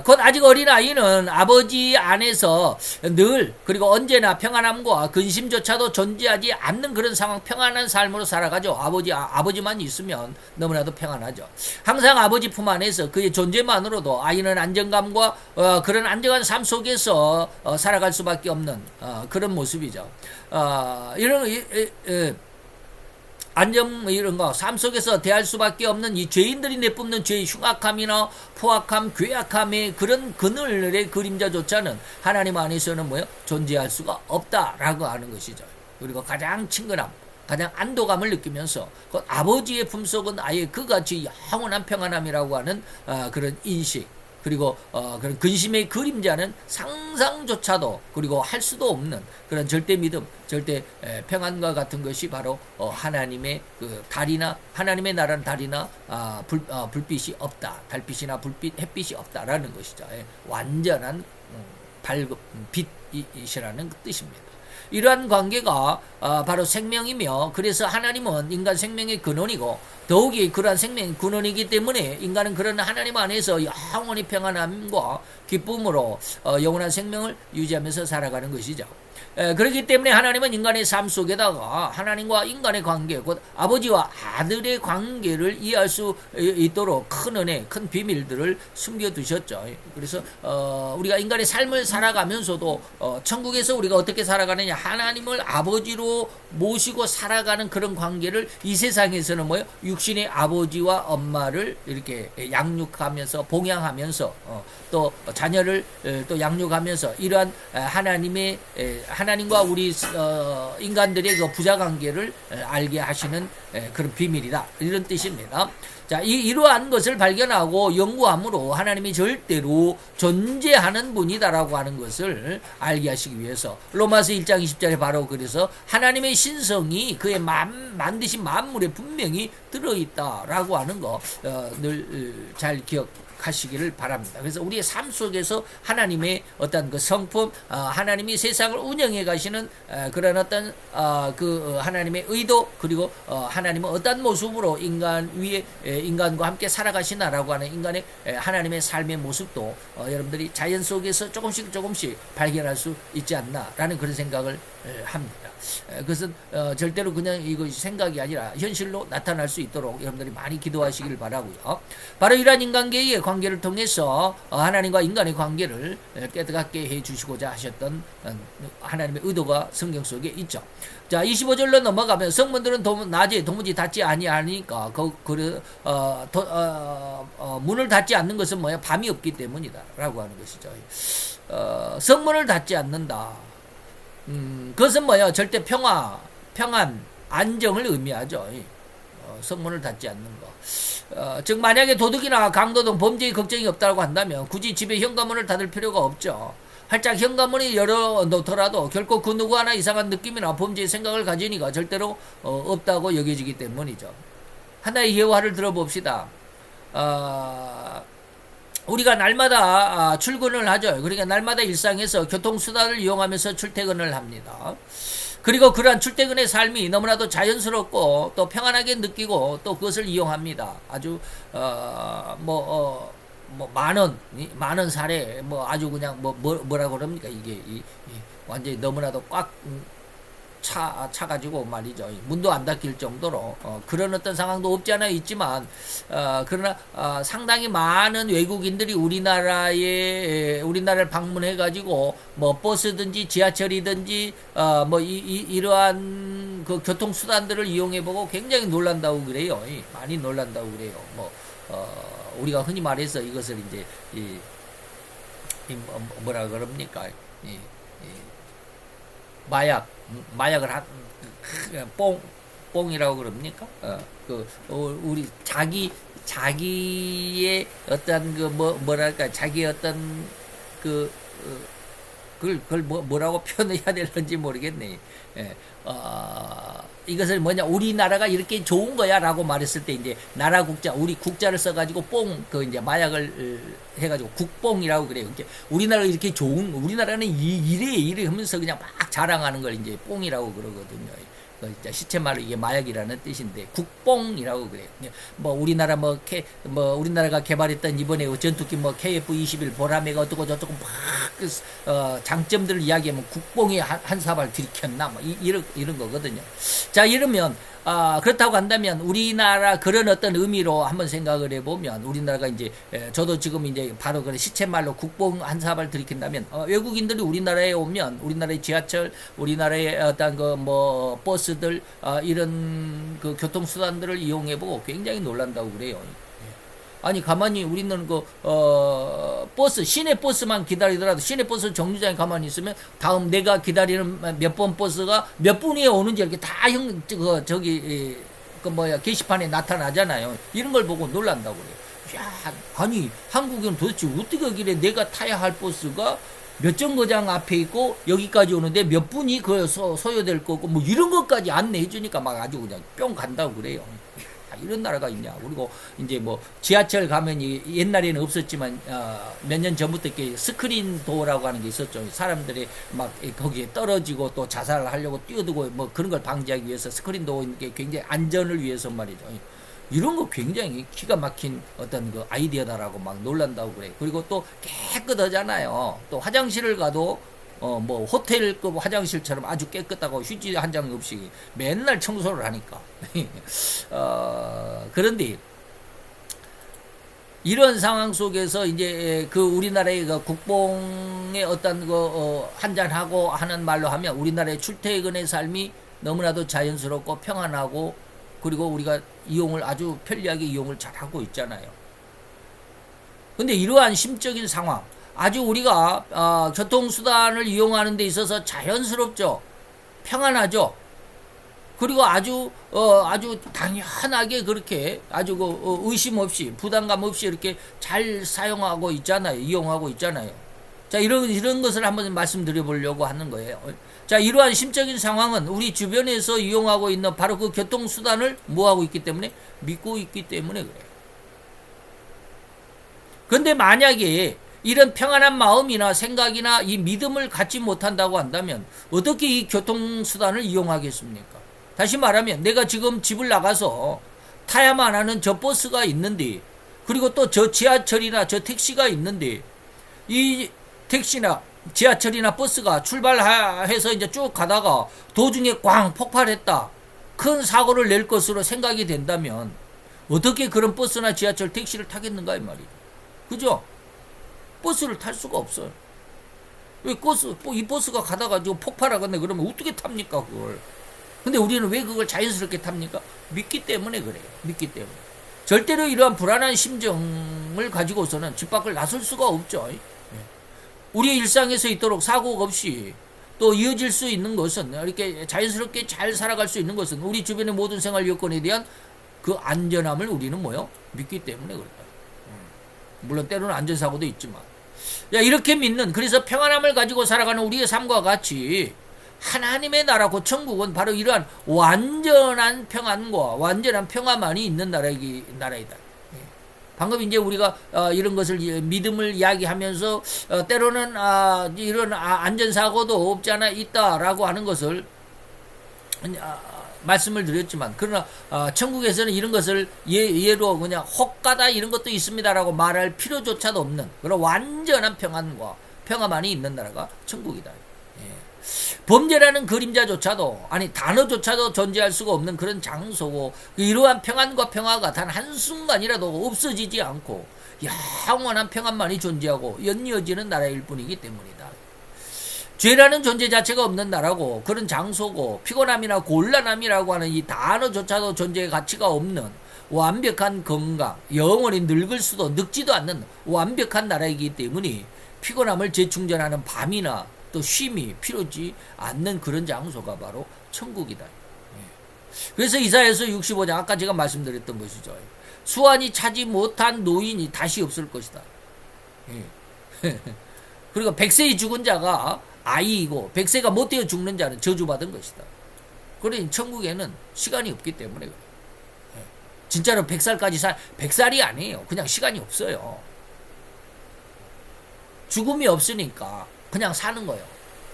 곧 아직 어린 아이는 아버지 안에서 늘 그리고 언제나 평안함과 근심조차도 존재하지 않는 그런 상황 평안한 삶으로 살아가죠. 아버지만 있으면 너무나도 평안하죠. 항상 아버지 품 안에서 그의 존재만으로도 아이는 안정감과 그런 안정한 삶 속에서 살아갈 수밖에 없는 그런 모습이죠. 이런 거 삶 속에서 대할 수밖에 없는 이 죄인들이 내뿜는 죄의 흉악함이나 포악함, 괴악함의 그런 그늘의 그림자조차는 하나님 안에서는 존재할 수가 없다라고 하는 것이죠. 그리고 가장 친근함, 가장 안도감을 느끼면서 그 아버지의 품속은 아예 그같이 영원한 평안함이라고 하는 그런 인식. 그리고 그런 근심의 그림자는 상상조차도 그리고 할 수도 없는 그런 절대 믿음, 절대 평안과 같은 것이 바로 하나님의 그 달이나 하나님의 나라는 달이나 불빛이 없다, 달빛이나 불빛, 햇빛이 없다라는 것이죠. 완전한 밝은 빛이라는 뜻입니다. 이러한 관계가 바로 생명이며 그래서 하나님은 인간 생명의 근원이고 더욱이 그러한 생명의 근원이기 때문에 인간은 그런 하나님 안에서 영원히 평안함과 기쁨으로 영원한 생명을 유지하면서 살아가는 것이죠. 그렇기 때문에 하나님은 인간의 삶 속에다가 하나님과 인간의 관계, 곧 아버지와 아들의 관계를 이해할 수 있도록 큰 은혜, 큰 비밀들을 숨겨두셨죠. 그래서 우리가 인간의 삶을 살아가면서도 천국에서 우리가 어떻게 살아가느냐, 하나님을 아버지로 모시고 살아가는 그런 관계를 이 세상에서는 육신의 아버지와 엄마를 이렇게 양육하면서 봉양하면서 또 자녀를 또 양육하면서 이러한 하나님과 우리 인간들의 그 부자관계를 알게 하시는 그런 비밀이다, 이런 뜻입니다. 자, 이러한 것을 발견하고 연구함으로 하나님이 절대로 존재하는 분이다라고 하는 것을 알게 하시기 위해서 로마서 1장 20절에 바로 그래서 하나님의 신성이 그의 만드신 만물에 분명히 들어있다라고 하는 거 늘 잘 기억하시기를 바랍니다. 그래서 우리의 삶 속에서 하나님의 어떤 그 성품, 하나님이 세상을 운영해 가시는 그런 어떤 그 하나님의 의도, 그리고 하나님은 어떤 모습으로 인간과 함께 살아가시나라고 하는 인간의 하나님의 삶의 모습도 여러분들이 자연 속에서 조금씩 발견할 수 있지 않나라는 그런 생각을 합니다. 그것은 절대로 그냥 이것이 생각이 아니라 현실로 나타날 수 있도록 여러분들이 많이 기도하시길 바라고요. 바로 이러한 인간계의 관계를 통해서 하나님과 인간의 관계를 깨닫게 해 주시고자 하셨던 하나님의 의도가 성경 속에 있죠. 자, 25절로 넘어가면 성문들은 낮에 도무지 닫지 아니하니까 문을 닫지 않는 것은 뭐야? 밤이 없기 때문이다 라고 하는 것이죠. 성문을 닫지 않는다. 그것은 뭐야? 절대 평안, 안정을 의미하죠. 성문을 닫지 않는 거. 즉 만약에 도둑이나 강도 등 범죄의 걱정이 없다고 한다면 굳이 집에 현관문을 닫을 필요가 없죠. 활짝 현관문이 열어놓더라도 결코 그 누구 하나 이상한 느낌이나 범죄의 생각을 가지니까 절대로 없다고 여겨지기 때문이죠. 하나의 예화를 들어봅시다. 우리가 날마다 출근을 하죠. 그러니까 날마다 일상에서 교통수단을 이용하면서 출퇴근을 합니다. 그리고 그러한 출퇴근의 삶이 너무나도 자연스럽고 또 평안하게 느끼고 또 그것을 이용합니다. 아주 많은 사례 아주 그냥 뭐라고 그럽니까 이게 완전히 너무나도 꽉 차가지고 말이죠. 문도 안 닫힐 정도로 그런 어떤 상황도 없지 않아 있지만 그러나 상당히 많은 외국인들이 우리나라를 방문해 가지고 버스든지 지하철이든지 이러한 그 교통 수단들을 이용해 보고 굉장히 놀란다고 그래요. 많이 놀란다고 그래요. 우리가 흔히 말해서 이것을 이제 뭐라 그럽니까? 마약을 뽕이라고 그럽니까? 우리 자기의 어떤 뭐랄까 자기의 어떤 그걸 뭐라고 표현해야 될는지 모르겠네. 이것을 뭐냐 우리나라가 이렇게 좋은 거야라고 말했을 때 이제 나라 국자 우리 국자를 써가지고 이제 마약을 해가지고 국뽕이라고 그래요. 이제 우리나라가 이렇게 좋은 우리나라는 이래 하면서 그냥 막 자랑하는 걸 이제 뽕이라고 그러거든요. 시체말로 이게 마약이라는 뜻인데 국뽕이라고 그래요. 우리나라가 개발했던 이번에 전투기 KF-21 보라매가 어떻고 저쩌고 막 장점들을 이야기하면 국뽕이 한 사발 들이켰나 이런 거거든요. 자, 이러면 그렇다고 한다면 우리나라 그런 어떤 의미로 한번 생각을 해보면 우리나라가 이제 저도 지금 이제 바로 그런 시체말로 국뽕 한 사발 들이킨다면 외국인들이 우리나라에 오면 우리나라의 지하철 우리나라의 어떤 버스들 이런 그 교통수단들을 이용해보고 굉장히 놀란다고 그래요. 아니 가만히 우리는 시내 버스만 기다리더라도 시내 버스 정류장에 가만히 있으면 다음 내가 기다리는 몇 번 버스가 몇 분 후에 오는지 이렇게 다 게시판에 나타나잖아요. 이런 걸 보고 놀란다고 그래요. 야, 아니 한국은 도대체 어떻게 길에 내가 타야 할 버스가 몇 정거장 앞에 있고 여기까지 오는데 몇 분이 소요될 거고 이런 것까지 안내해 주니까 막 아주 그냥 뿅 간다고 그래요. 이런 나라가 있냐. 그리고 이제 지하철 가면 옛날에는 없었지만 몇 년 전부터 이렇게 스크린 도어라고 하는 게 있었죠. 사람들이 막 거기에 떨어지고 또 자살을 하려고 뛰어들고 그런 걸 방지하기 위해서 스크린 도어 있는 게 굉장히 안전을 위해서 말이죠. 이런 거 굉장히 기가 막힌 어떤 그 아이디어다라고 막 놀란다고 그래. 그리고 또 깨끗하잖아요. 또 화장실을 가도 호텔급 화장실처럼 아주 깨끗하고 휴지 한 장 없이 맨날 청소를 하니까. 그런데 이런 상황 속에서 이제 그 우리나라의 그 국뽕의 어떤 한잔하고 하는 말로 하면 우리나라의 출퇴근의 삶이 너무나도 자연스럽고 평안하고 그리고 우리가 이용을 아주 편리하게 이용을 잘하고 있잖아요. 근데 이러한 심적인 상황 아주 우리가 교통수단을 이용하는 데 있어서 자연스럽죠. 평안하죠. 그리고 아주 당연하게 그렇게 아주 의심 없이 부담감 없이 이렇게 잘 사용하고 있잖아요. 이용하고 있잖아요. 자, 이런 것을 한번 말씀드려 보려고 하는 거예요. 자, 이러한 심적인 상황은 우리 주변에서 이용하고 있는 바로 그 교통수단을 뭐하고 있기 때문에 믿고 있기 때문에 그래요. 그런데 만약에 이런 평안한 마음이나 생각이나 이 믿음을 갖지 못한다고 한다면 어떻게 이 교통수단을 이용하겠습니까? 다시 말하면 내가 지금 집을 나가서 타야만 하는 저 버스가 있는데 그리고 또 저 지하철이나 저 택시가 있는데 이 택시나 지하철이나 버스가 출발해서 이제 쭉 가다가 도중에 꽝 폭발했다. 큰 사고를 낼 것으로 생각이 된다면 어떻게 그런 버스나 지하철 택시를 타겠는가 이 말이죠. 그죠? 버스를 탈 수가 없어요. 왜 이 버스가 가다가 지금 폭발하겠네 그러면 어떻게 탑니까 그걸? 근데 우리는 왜 그걸 자연스럽게 탑니까? 믿기 때문에 그래요. 믿기 때문에. 절대로 이러한 불안한 심정을 가지고서는 집 밖을 나설 수가 없죠. 우리의 일상에서 있도록 사고가 없이 또 이어질 수 있는 것은, 이렇게 자연스럽게 잘 살아갈 수 있는 것은 우리 주변의 모든 생활 여건에 대한 그 안전함을 우리는 믿기 때문에 그래요. 물론 때로는 안전사고도 있지만. 이렇게 믿는, 그래서 평안함을 가지고 살아가는 우리의 삶과 같이 하나님의 나라 곧 천국은 바로 이러한 완전한 평안과 완전한 평화만이 있는 나라이다. 방금 이제 우리가 이런 것을 믿음을 이야기하면서 때로는 이런 안전사고도 없지 않아 있다라고 하는 것을 말씀을 드렸지만, 그러나 천국에서는 이런 것을 예로 그냥 혹가다 이런 것도 있습니다라고 말할 필요조차도 없는 그런 완전한 평안과 평화만이 있는 나라가 천국이다. 범죄라는 그림자조차도, 아니 단어조차도 존재할 수가 없는 그런 장소고, 이러한 평안과 평화가 단 한순간이라도 없어지지 않고 영원한 평안만이 존재하고 연이어지는 나라일 뿐이기 때문이다. 죄라는 존재 자체가 없는 나라고, 그런 장소고, 피곤함이나 곤란함이라고 하는 이 단어조차도 존재의 가치가 없는 완벽한 건강, 영원히 늙을 수도 늙지도 않는 완벽한 나라이기 때문에 피곤함을 재충전하는 밤이나 또 쉼이 필요지 않는 그런 장소가 바로 천국이다. 그래서 이사야서 65장 아까 제가 말씀드렸던 것이죠. 수완이 차지 못한 노인이 다시 없을 것이다. 그리고 100세의 죽은 자가 아이이고 100세가 못 되어 죽는 자는 저주받은 것이다. 그러니 천국에는 시간이 없기 때문에 그래요. 진짜로 100살까지 100살이 아니에요. 그냥 시간이 없어요. 죽음이 없으니까 그냥 사는 거예요.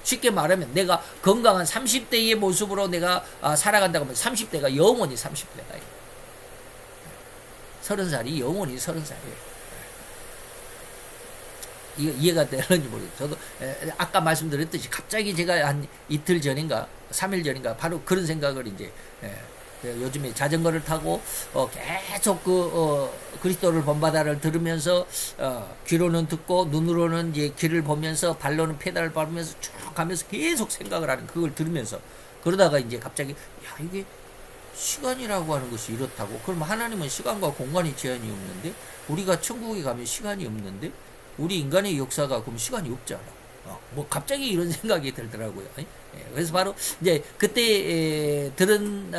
쉽게 말하면 내가 건강한 30대의 모습으로 내가 살아간다고 하면 30대가 영원히 30대다. 30살이 영원히 30살이에요. 이해가 되는지 모르겠어요. 저도 아까 말씀드렸듯이 갑자기 제가 한 이틀 전인가 3일 전인가 바로 그런 생각을 이제 요즘에 자전거를 타고 계속 그리스도를 본받아를 들으면서 귀로는 듣고 눈으로는 이제 길을 보면서 발로는 페달을 밟으면서 쭉 가면서 계속 생각을 하는, 그걸 들으면서 그러다가 이제 갑자기 이게 시간이라고 하는 것이 이렇다고. 그럼 하나님은 시간과 공간이 제한이 없는데, 우리가 천국에 가면 시간이 없는데, 우리 인간의 역사가 그럼 시간이 없잖아. 갑자기 이런 생각이 들더라고요. 그래서 바로 이제 그때 들은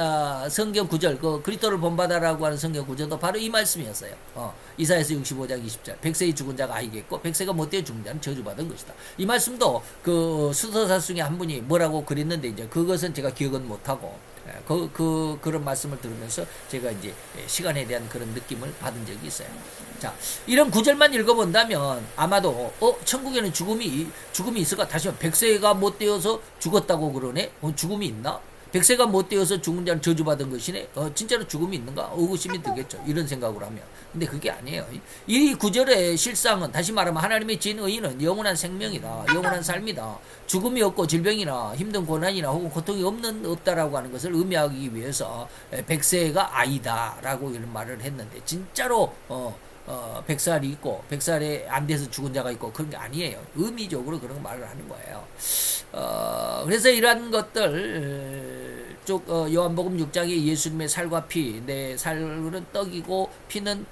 성경 구절, 그 그리스도를 본받아라고 하는 성경 구절도 바로 이 말씀이었어요. 이사야서 65장 20절. 100세의 죽은 자가 아이겠고 100세가 못되어 죽은 자는 저주받은 것이다. 이 말씀도 그 수도사 중에 한 분이 뭐라고 그랬는데 이제 그것은 제가 기억은 못하고 그런 말씀을 들으면서 제가 이제 시간에 대한 그런 느낌을 받은 적이 있어요. 자, 이런 구절만 읽어본다면 아마도 천국에는 죽음이 있을까? 다시 한번 100세가 못 되어서 죽었다고 그러네? 죽음이 있나? 100세가 못 되어서 죽은 자는 저주받은 것이네? 진짜로 죽음이 있는가? 의구심이 들겠죠. 이런 생각으로 하면. 근데 그게 아니에요. 이 구절의 실상은, 다시 말하면 하나님의 진 의인은 영원한 생명이다. 영원한 삶이다. 죽음이 없고 질병이나 힘든 고난이나 혹은 고통이 없다라고 하는 것을 의미하기 위해서 100세가 아이다라고 이런 말을 했는데, 진짜로 100살이 있고 100살에 안 돼서 죽은 자가 있고 그런 게 아니에요. 의미적으로 그런 말을 하는 거예요. 그래서 이러한 것들 쭉 요한복음 6장에 예수님의 살과 피, 내 살은 떡이고 피는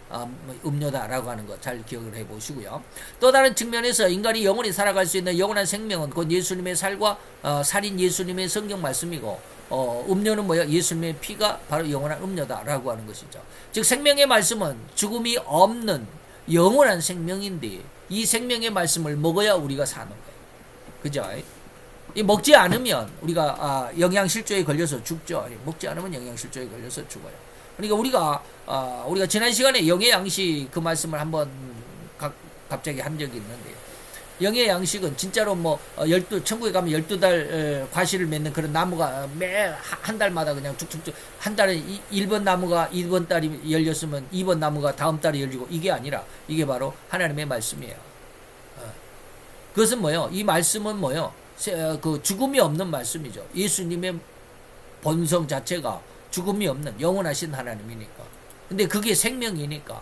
음료다라고 하는 거 잘 기억을 해보시고요. 또 다른 측면에서 인간이 영원히 살아갈 수 있는 영원한 생명은 곧 예수님의 살과 살인 예수님의 성경 말씀이고, 음료는 뭐야? 예수님의 피가 바로 영원한 음료다라고 하는 것이죠. 즉 생명의 말씀은 죽음이 없는 영원한 생명인데, 이 생명의 말씀을 먹어야 우리가 사는 거예요. 그죠? 이 먹지 않으면 우리가 영양실조에 걸려서 죽죠. 먹지 않으면 영양실조에 걸려서 죽어요. 그러니까 우리가 지난 시간에 영의 양식 그 말씀을 한번 갑자기 한 적이 있는데요. 영의 양식은 진짜로 천국에 가면 12달 과실을 맺는 그런 나무가 매 한 달마다 그냥 쭉쭉쭉, 한 달에 1번 나무가 이번 달이 열렸으면 2번 나무가 다음 달에 열리고, 이게 아니라 이게 바로 하나님의 말씀이에요. 그것은 뭐요? 이 말씀은 뭐요? 그 죽음이 없는 말씀이죠. 예수님의 본성 자체가 죽음이 없는 영원하신 하나님이니까. 근데 그게 생명이니까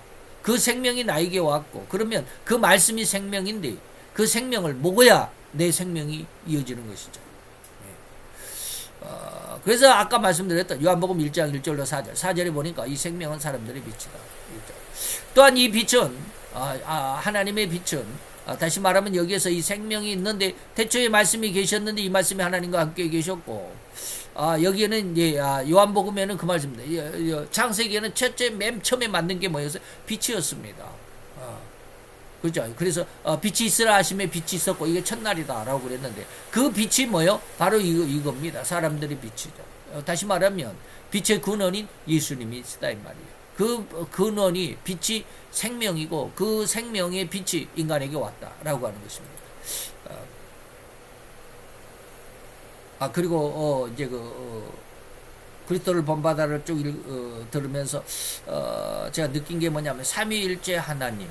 그 생명이 나에게 왔고, 그러면 그 말씀이 생명인데 그 생명을 먹어야 내 생명이 이어지는 것이죠. 그래서 아까 말씀드렸던 요한복음 1장 1절로 4절 4절에 보니까 이 생명은 사람들의 빛이다. 또한 이 빛은 하나님의 빛은 다시 말하면 여기에서 이 생명이 있는데 태초에 말씀이 계셨는데 이 말씀이 하나님과 함께 계셨고, 여기에는 이제 요한복음에는 그 말씀입니다. 창세기에는 첫째 맨 처음에 만든 게 뭐였어요? 빛이었습니다. 그죠? 그래서 빛이 있으라 하심에 빛이 있었고 이게 첫날이다라고 그랬는데 그 빛이 뭐요? 바로 이겁니다. 사람들의 빛이죠. 다시 말하면 빛의 근원인 예수님이 있다 이 말이에요. 그 근원이 빛이 생명이고 그 생명의 빛이 인간에게 왔다라고 하는 것입니다. 그리고 이제 그리스도를 본받아를 쭉 들으면서 제가 느낀 게 뭐냐면 삼위일체 하나님.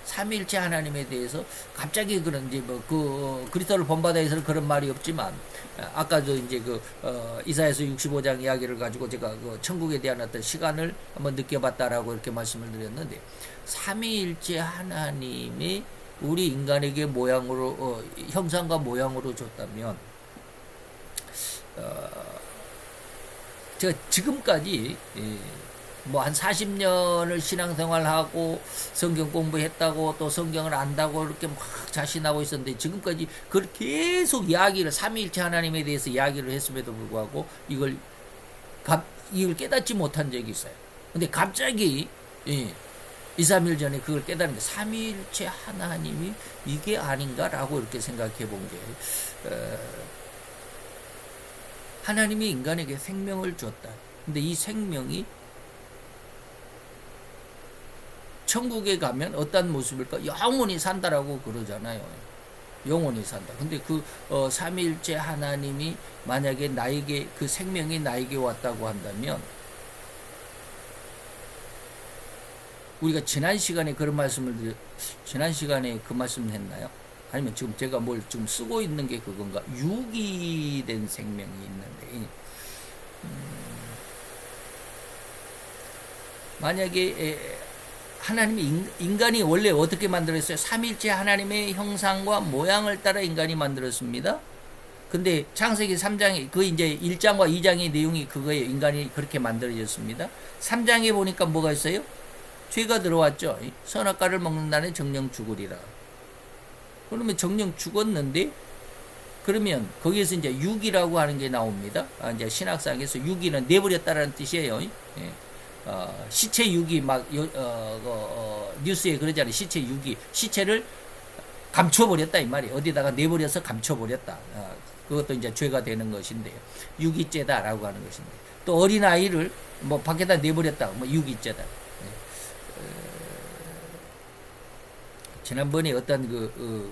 삼위일체 하나님에 대해서 갑자기 그런 이제 그리스도를 본받아에서는 그런 말이 없지만 아까도 이제 이사야서 65장 이야기를 가지고 제가 천국에 대한 어떤 시간을 한번 느껴봤다라고 이렇게 말씀을 드렸는데 삼위일체 하나님이 우리 인간에게 모양으로 형상과 모양으로 줬다면 제가 지금까지 뭐 한 40년을 신앙생활하고 성경 공부했다고 또 성경을 안다고 이렇게 막 자신하고 있었는데 지금까지 그걸 계속 이야기를 삼위일체 하나님에 대해서 이야기를 했음에도 불구하고 이걸 깨닫지 못한 적이 있어요. 근데 갑자기 2, 3일 전에 그걸 깨달은 게 삼위일체 하나님이 이게 아닌가라고 이렇게 생각해 본 게 하나님이 인간에게 생명을 줬다. 근데 이 생명이 천국에 가면 어떤 모습일까? 영원히 산다라고 그러잖아요. 영원히 산다. 근데 삼위일체 하나님이 만약에 나에게 그 생명이 나에게 왔다고 한다면 우리가 지난 시간에 그 말씀을 했나요? 아니면 지금 제가 뭘 지금 쓰고 있는 게 그건가? 유기된 생명이 있는데 만약에 하나님이 인간이 원래 어떻게 만들었어요? 삼위일체 하나님의 형상과 모양을 따라 인간이 만들었습니다. 근데 창세기 3장에 이제 1장과 2장의 내용이 그거예요. 인간이 그렇게 만들어졌습니다. 3장에 보니까 뭐가 있어요? 죄가 들어왔죠. 선악과를 먹는 날에 정령 죽으리라. 그러면 정령 죽었는데 그러면 거기에서 이제 육이라고 하는 게 나옵니다. 이제 신학상에서 육이는 내버렸다라는 뜻이에요. 시체 유기 뉴스에 그러잖아요. 시체 유기, 시체를 감춰버렸다 이 말이에요. 어디다가 내버려서 감춰버렸다. 그것도 이제 죄가 되는 것인데 유기죄다라고 하는 것인데 또 어린 아이를 뭐 밖에다 내버렸다, 뭐 유기죄다. 지난번에 어떤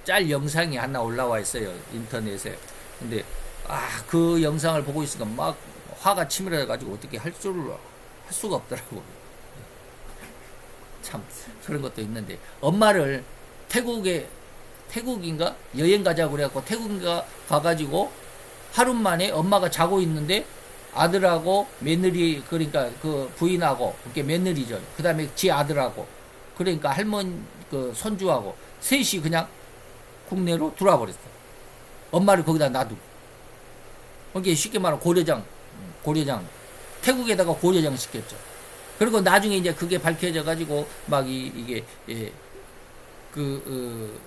짤 영상이 하나 올라와 있어요 인터넷에. 근데 그 영상을 보고 있으니까 막 화가 치밀어가지고 어떻게 할 수가 없더라고. 참 그런 것도 있는데 엄마를 태국인가 여행 가자고 그래갖고 태국인가 가가지고 하루 만에 엄마가 자고 있는데 아들하고 며느리 그러니까 그 부인하고 그게 며느리죠. 그 다음에 지 아들하고 그러니까 할머니 손주하고 셋이 그냥 국내로 들어와 버렸어. 엄마를 거기다 놔두고. 그게 쉽게 말하면 고려장 태국에다가 고려장 시켰죠. 그리고 나중에 이제 그게 밝혀져 가지고 막 이게 그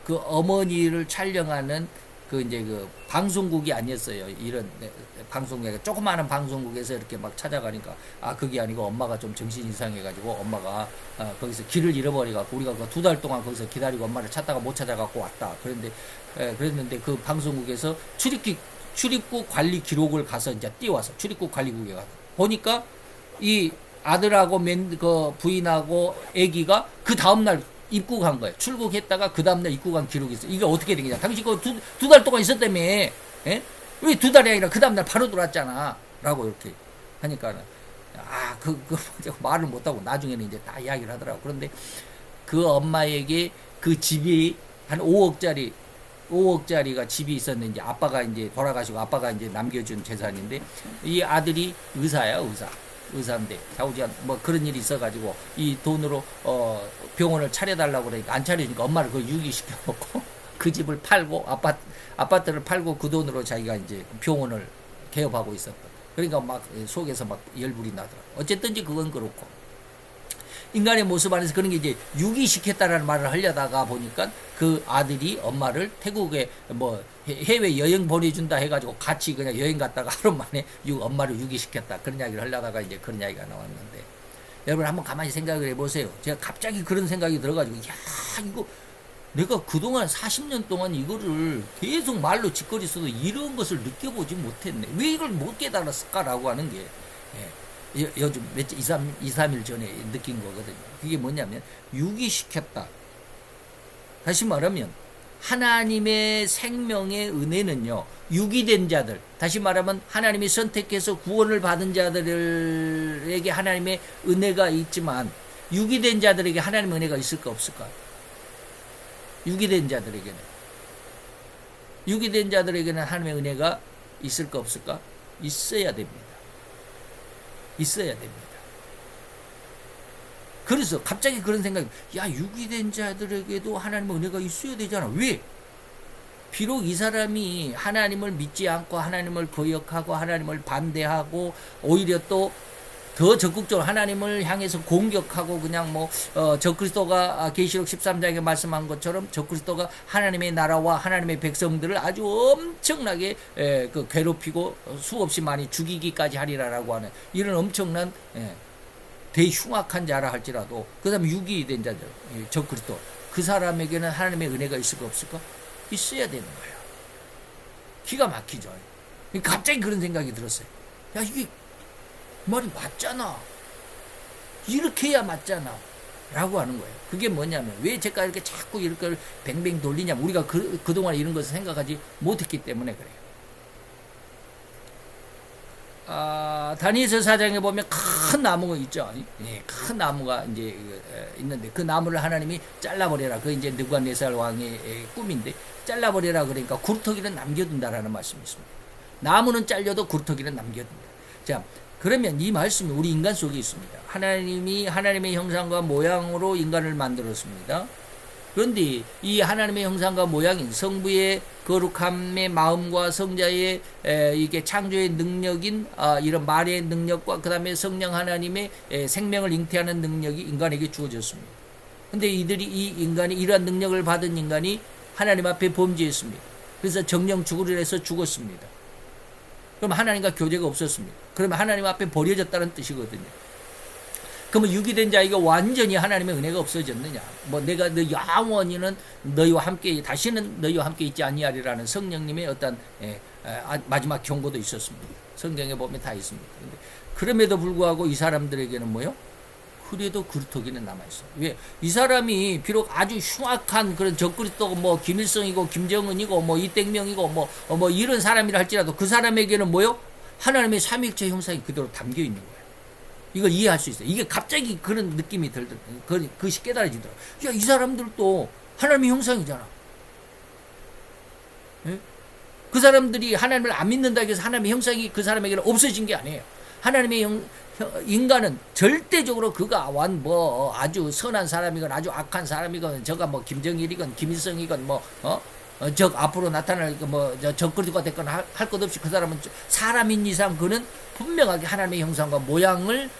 어머니를 촬영하는 이제 방송국이 아니었어요. 이런 방송국 조그마한 방송국에서 이렇게 막 찾아가니까 그게 아니고 엄마가 좀 정신 이상해가지고 엄마가 거기서 길을 잃어버려갖고 우리가 2달 동안 거기서 기다리고 엄마를 찾다가 못 찾아갖고 왔다. 그랬는데 그 방송국에서 출입국 관리 기록을 가서 이제 띄워서 출입국 관리국에 가서 보니까 이 아들하고 부인하고 아기가 그 다음날 입국한 거예요. 출국했다가 그 다음날 입국한 기록이 있어요. 이게 어떻게 되겠냐. 당신 두 달 동안 있었다며. 예? 왜 2달이 아니라 그 다음날 바로 들어왔잖아. 라고 이렇게 하니까 말을 못하고 나중에는 이제 다 이야기를 하더라고. 그런데 그 엄마에게 그 집이 한 5억짜리가 집이 있었는데 이제 아빠가 이제 돌아가시고 아빠가 이제 남겨준 재산인데 이 아들이 의사야, 의사. 의사인데 좌우지간 뭐 그런 일이 있어가지고 이 돈으로 병원을 차려달라고 그러니까 안 차려주니까 엄마를 그 유기시켜 놓고 그 집을 팔고 아파트를 팔고 그 돈으로 자기가 이제 병원을 개업하고 있었거든. 그러니까 막 속에서 막 열불이 나더라고. 어쨌든지 그건 그렇고 인간의 모습 안에서 그런 게 이제 유기시켰다라는 말을 하려다가 보니까 그 아들이 엄마를 태국에 뭐 해외 여행 보내준다 해가지고 같이 그냥 여행 갔다가 하루 만에 엄마를 유기시켰다 그런 이야기를 하려다가 이제 그런 이야기가 나왔는데 여러분 한번 가만히 생각을 해보세요. 제가 갑자기 그런 생각이 들어가지고 야 이거 내가 그동안 40년 동안 이거를 계속 말로 짓거리서도 이런 것을 느껴보지 못했네. 왜 이걸 못 깨달았을까라고 하는 게 요즘 2, 3일 전에 느낀 거거든요. 그게 뭐냐면 유기시켰다. 다시 말하면 하나님의 생명의 은혜는요. 유기된 자들, 다시 말하면 하나님이 선택해서 구원을 받은 자들에게 하나님의 은혜가 있지만 유기된 자들에게 하나님의 은혜가 있을까 없을까? 유기된 자들에게는 하나님의 은혜가 있을까 없을까? 있어야 됩니다. 그래서 갑자기 그런 생각이, 야, 유기된 자들에게도 하나님의 은혜가 있어야 되잖아. 왜? 비록 이 사람이 하나님을 믿지 않고 하나님을 거역하고 하나님을 반대하고 오히려 또 더 적극적으로 하나님을 향해서 공격하고 그냥 뭐 적그리스도가 계시록 13장에 말씀한 것처럼 적그리스도가 하나님의 나라와 하나님의 백성들을 아주 엄청나게 그 괴롭히고 수없이 많이 죽이기까지 하리라라고 하는 이런 엄청난 대흉악한 자라 할지라도 그 다음에 유기된 자들 적그리스도 그 사람에게는 하나님의 은혜가 있을까 없을까? 있어야 되는 거예요. 기가 막히죠. 갑자기 그런 생각이 들었어요. 야, 이게 말이 맞잖아. 이렇게 해야 맞잖아. 라고 하는 거예요. 그게 뭐냐면 왜 제가 이렇게 자꾸 이렇게 뱅뱅 돌리냐면 우리가 그동안 이런 것을 생각하지 못했기 때문에 그래요. 다니엘서 4장에 보면 큰 나무가 있죠. 큰 나무가 이제 있는데 그 나무를 하나님이 잘라버려라. 그 이제 느부갓네살 왕의 꿈인데 잘라버려라 그러니까 굴터기는 남겨둔다라는 말씀이 있습니다. 나무는 잘려도 굴터기는 남겨둔다. 자, 그러면 이 말씀이 우리 인간 속에 있습니다. 하나님이 하나님의 형상과 모양으로 인간을 만들었습니다. 그런데 이 하나님의 형상과 모양인 성부의 거룩함의 마음과 성자의 이게 창조의 능력인 이런 말의 능력과 그 다음에 성령 하나님의 생명을 잉태하는 능력이 인간에게 주어졌습니다. 그런데 이 인간이 이러한 능력을 받은 인간이 하나님 앞에 범죄했습니다. 그래서 정령 죽으려 해서 죽었습니다. 그럼 하나님과 교제가 없었습니다. 그러면 하나님 앞에 버려졌다는 뜻이거든요. 그러면 유기된 자에게 완전히 하나님의 은혜가 없어졌느냐? 뭐 내가 너 영원히는 너희와 함께 다시는 너희와 함께 있지 아니하리라는 성령님의 어떤 마지막 경고도 있었습니다. 성경에 보면 다 있습니다. 그럼에도 불구하고 이 사람들에게는 뭐요? 그래도 굴뚝이는 남아있어요. 왜? 이 사람이 비록 아주 흉악한 그런 적그리스도고 뭐 김일성이고 김정은이고 뭐 이땡명이고 뭐 이런 사람이라 할지라도 그 사람에게는 뭐요? 하나님의 삼위일체 형상이 그대로 담겨 있는 거예요. 이걸 이해할 수 있어요. 이게 갑자기 그런 느낌이 그것이 깨달아지더라고요. 야, 이 사람들도 하나님의 형상이잖아. 예? 그 사람들이 하나님을 안 믿는다고 해서 하나님의 형상이 그 사람에게는 없어진 게 아니에요. 하나님의 인간은 절대적으로 그가 뭐 아주 선한 사람이건 아주 악한 사람이건 저가 뭐 김정일이건 김일성이건 적 앞으로 나타날 적그리스도가 됐건 할 것 없이 그 사람은 사람인 이상 그는 분명하게 하나님의 형상과 모양을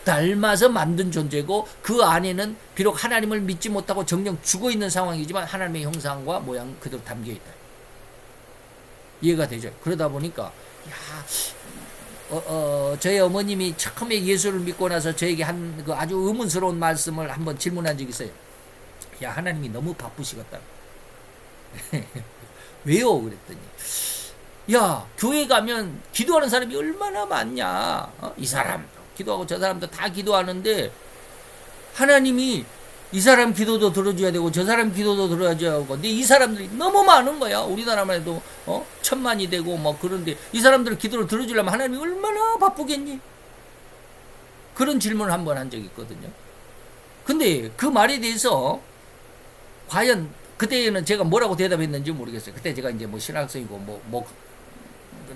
닮아서 만든 존재고 그 안에는 비록 하나님을 믿지 못하고 정녕 죽어 있는 상황이지만 하나님의 형상과 모양 그대로 담겨 있다. 이해가 되죠? 그러다 보니까 저희 어머님이 처음에 예수를 믿고 나서 저에게 한 그 아주 의문스러운 말씀을 한번 질문한 적이 있어요. 야, 하나님이 너무 바쁘시겠다. 왜요? 그랬더니 야, 교회 가면 기도하는 사람이 얼마나 많냐. 이 사람도 기도하고 저 사람도 다 기도하는데 하나님이 이 사람 기도도 들어줘야 되고 저 사람 기도도 들어줘야 하고 근데 이 사람들이 너무 많은 거야. 우리나라만 해도 1000만이 되고 뭐 그런데 이 사람들 기도를 들어주려면 하나님이 얼마나 바쁘겠니? 그런 질문을 한번 한 적이 있거든요. 근데 그 말에 대해서 과연 그때는 제가 뭐라고 대답했는지 모르겠어요. 그때 제가 이제 뭐 신학생이고 뭐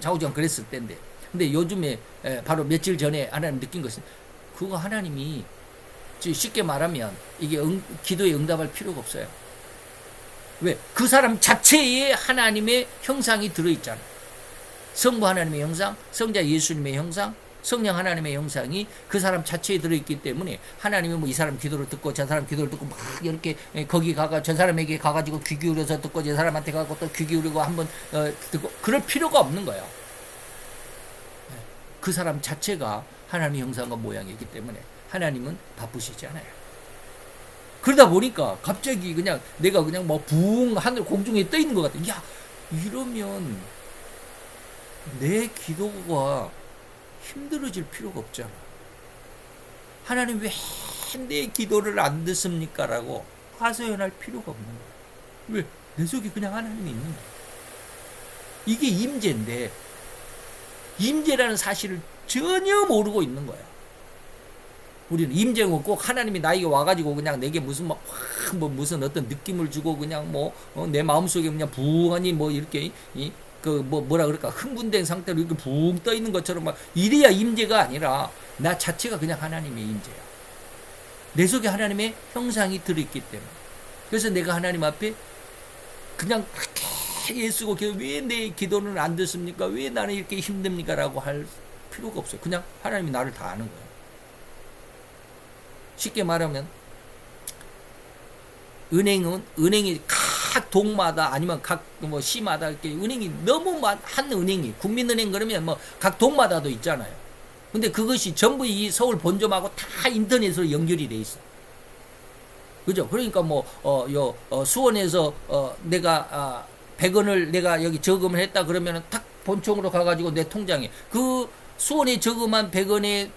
좌우지간 그랬을 때인데 근데 요즘에 바로 며칠 전에 하나님 느낀 것은 그거 하나님이 쉽게 말하면 이게 기도에 응답할 필요가 없어요. 왜? 그 사람 자체에 하나님의 형상이 들어있잖아요. 성부 하나님의 형상, 성자 예수님의 형상, 성령 하나님의 형상이 그 사람 자체에 들어있기 때문에 하나님이 뭐 이 사람 기도를 듣고 저 사람 기도를 듣고 막 이렇게 거기 가가 저 사람에게 가가지고 귀 기울여서 듣고 저 사람한테 가고 또 귀 기울이고 한번 듣고 그럴 필요가 없는 거예요. 그 사람 자체가 하나님의 형상과 모양이기 때문에 하나님은 바쁘시지 않아요. 그러다 보니까 갑자기 그냥 내가 그냥 뭐 붕 하늘 공중에 떠 있는 것 같아. 야, 이러면 내 기도가 힘들어질 필요가 없잖아. 하나님 왜 내 기도를 안 듣습니까? 라고 하소연할 필요가 없는 거야. 왜? 내 속에 그냥 하나님이 있는 거야. 이게 임재인데 임재라는 사실을 전혀 모르고 있는 거야. 우리는 임재는 꼭 하나님이 나에게 와가지고 그냥 내게 무슨 무슨 어떤 느낌을 주고 그냥 내 마음속에 그냥 부엉하니 이렇게 뭐라 그럴까 흥분된 상태로 이렇게 붕 떠 있는 것처럼 막 이래야 임재가 아니라 나 자체가 그냥 하나님의 임재야. 내 속에 하나님의 형상이 들어있기 때문에. 그래서 내가 하나님 앞에 그냥 그렇게 애쓰고 왜 내 기도는 안 듣습니까? 왜 나는 이렇게 힘듭니까? 라고 할 필요가 없어요. 그냥 하나님이 나를 다 아는 거예요. 쉽게 말하면 은행이 각 동마다 아니면 각 시마다 이렇게 은행이 너무 한 은행이 국민은행 그러면 각 동마다도 있잖아요. 근데 그것이 전부 이 서울 본점하고 다 인터넷으로 연결이 돼 있어. 그죠? 그러니까 수원에서 내가 100원을 내가 여기 저금을 했다 그러면은 탁 본청으로 가가지고 내 통장에 그 수원에 저금한 100원의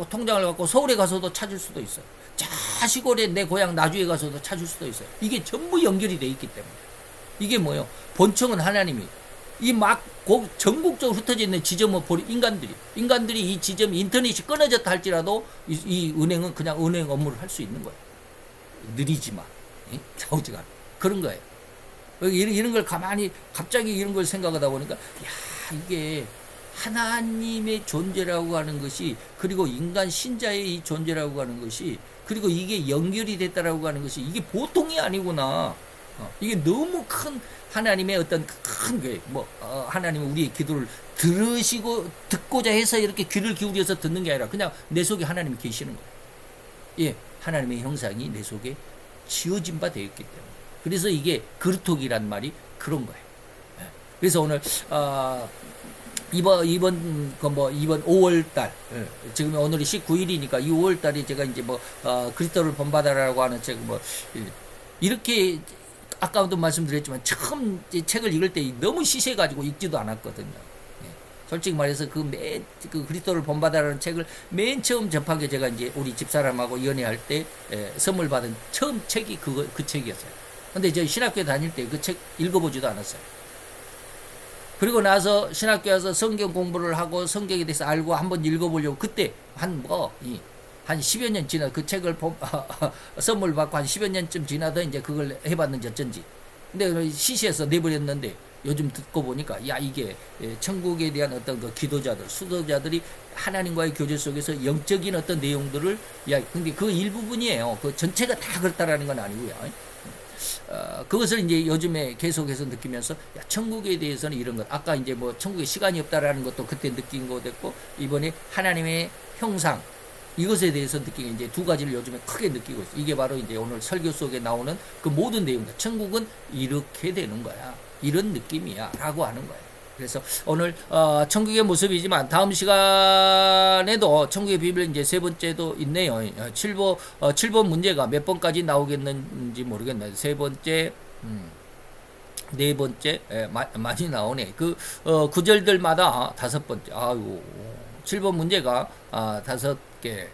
통장을 갖고 서울에 가서도 찾을 수도 있어요. 자 시골에 내 고향 나주에 가서도 찾을 수도 있어요. 이게 전부 연결이 돼 있기 때문에. 이게 뭐예요? 본청은 하나님이 전국적으로 흩어져 있는 지점을 보는 인간들이 이 지점 인터넷이 끊어졌다 할지라도 이 은행은 그냥 은행 업무를 할 수 있는 거예요. 느리지만 자우지가 그런 거예요. 이런 걸 갑자기 이런 걸 생각하다 보니까 이게 하나님의 존재라고 하는 것이 그리고 인간 신자의 이 존재라고 하는 것이 그리고 이게 연결이 됐다라고 하는 것이 이게 보통이 아니구나. 이게 너무 큰 하나님의 어떤 큰 게 하나님은 우리의 기도를 듣고자 해서 이렇게 귀를 기울여서 듣는 게 아니라 그냥 내 속에 하나님이 계시는 거예요. 예, 하나님의 형상이 내 속에 지어진 바 되어 있기 때문에. 그래서 이게 그루톡이란 말이 그런 거예요. 예. 그래서 오늘 이번 5월달 지금 오늘이 19일이니까 이 5월달에 제가 이제 그리스도를 본받아라고 하는 책 이렇게 아까도 말씀드렸지만 처음 책을 읽을 때 너무 시세가지고 읽지도 않았거든요. 예. 솔직히 말해서 그 그리스도를 본받아라는 책을 맨 처음 접하게 제가 이제 우리 집사람하고 연애할 때 선물 받은 처음 책이 그 책이었어요. 근데 저 신학교에 다닐 때 그 책 읽어보지도 않았어요. 그리고 나서 신학교 와서 성경 공부를 하고 성경에 대해서 알고 한번 읽어보려고 그때 한 10여 년 지나 그 책을 선물 받고 한 10여 년쯤 지나서 이제 그걸 해봤는지 어쩐지. 근데 시시해서 내버렸는데 요즘 듣고 보니까 이게 천국에 대한 어떤 그 기도자들, 수도자들이 하나님과의 교제 속에서 영적인 어떤 내용들을 근데 그 일부분이에요. 그 전체가 다 그렇다라는 건 아니고요. 그것을 이제 요즘에 계속해서 느끼면서 천국에 대해서는 이런 것 아까 이제 천국에 시간이 없다라는 것도 그때 느낀 거 됐고 이번에 하나님의 형상 이것에 대해서 느끼는 이제 두 가지를 요즘에 크게 느끼고 있어요. 이게 바로 이제 오늘 설교 속에 나오는 그 모든 내용들. 천국은 이렇게 되는 거야. 이런 느낌이야. 라고 하는 거예요. 그래서 오늘 천국의 모습이지만 다음 시간에도 천국의 비밀 이제 세 번째도 있네요. 7번 문제가 몇 번까지 나오겠는지 모르겠네요. 세 번째, 네 번째, 많이 나오네. 그 구절들마다 다섯 번째. 7번 문제가 5개.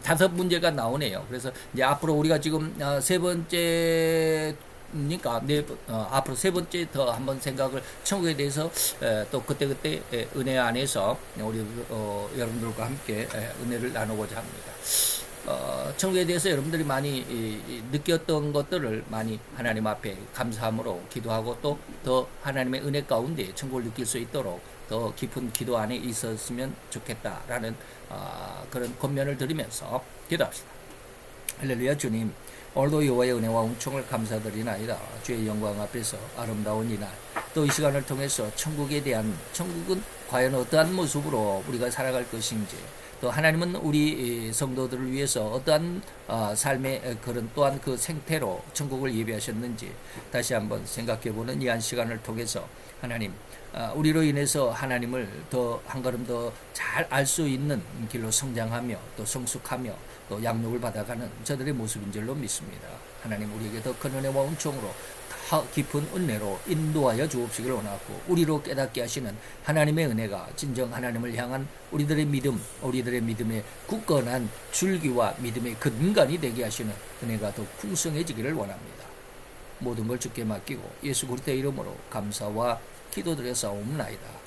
다섯 문제가 나오네요. 그래서 이제 앞으로 우리가 지금 세 번째니까 앞으로 세 번째 더 한번 생각을 천국에 대해서 또 그때 은혜 안에서 우리 여러분들과 함께 은혜를 나누고자 합니다. 천국에 대해서 여러분들이 많이 느꼈던 것들을 많이 하나님 앞에 감사함으로 기도하고 또 더 하나님의 은혜 가운데 천국을 느낄 수 있도록 더 깊은 기도 안에 있었으면 좋겠다라는 그런 권면을 드리면서 기도합시다. 할렐루야. 주님, 오늘도 여호와의 은혜와 은총을 감사드리나이다. 주의 영광 앞에서 아름다운 이날 또 이 시간을 통해서 천국은 과연 어떠한 모습으로 우리가 살아갈 것인지, 또 하나님은 우리 성도들을 위해서 어떠한 삶의 그런 또한 그 생태로 천국을 예비하셨는지 다시 한번 생각해보는 이 한 시간을 통해서 하나님, 우리로 인해서 하나님을 더 한 걸음 더 잘 알 수 있는 길로 성장하며 또 성숙하며 또 양육을 받아가는 저들의 모습인 줄로 믿습니다. 하나님, 우리에게 더 큰 은혜와 은총으로 더 깊은 은혜로 인도하여 주옵시길 원하고, 우리로 깨닫게 하시는 하나님의 은혜가 진정 하나님을 향한 우리들의 믿음, 우리들의 믿음의 굳건한 줄기와 믿음의 근간이 되게 하시는 은혜가 더 풍성해지기를 원합니다. 모든 걸 주께 맡기고 예수 그리스도의 이름으로 감사와 기도드려 싸움나이다.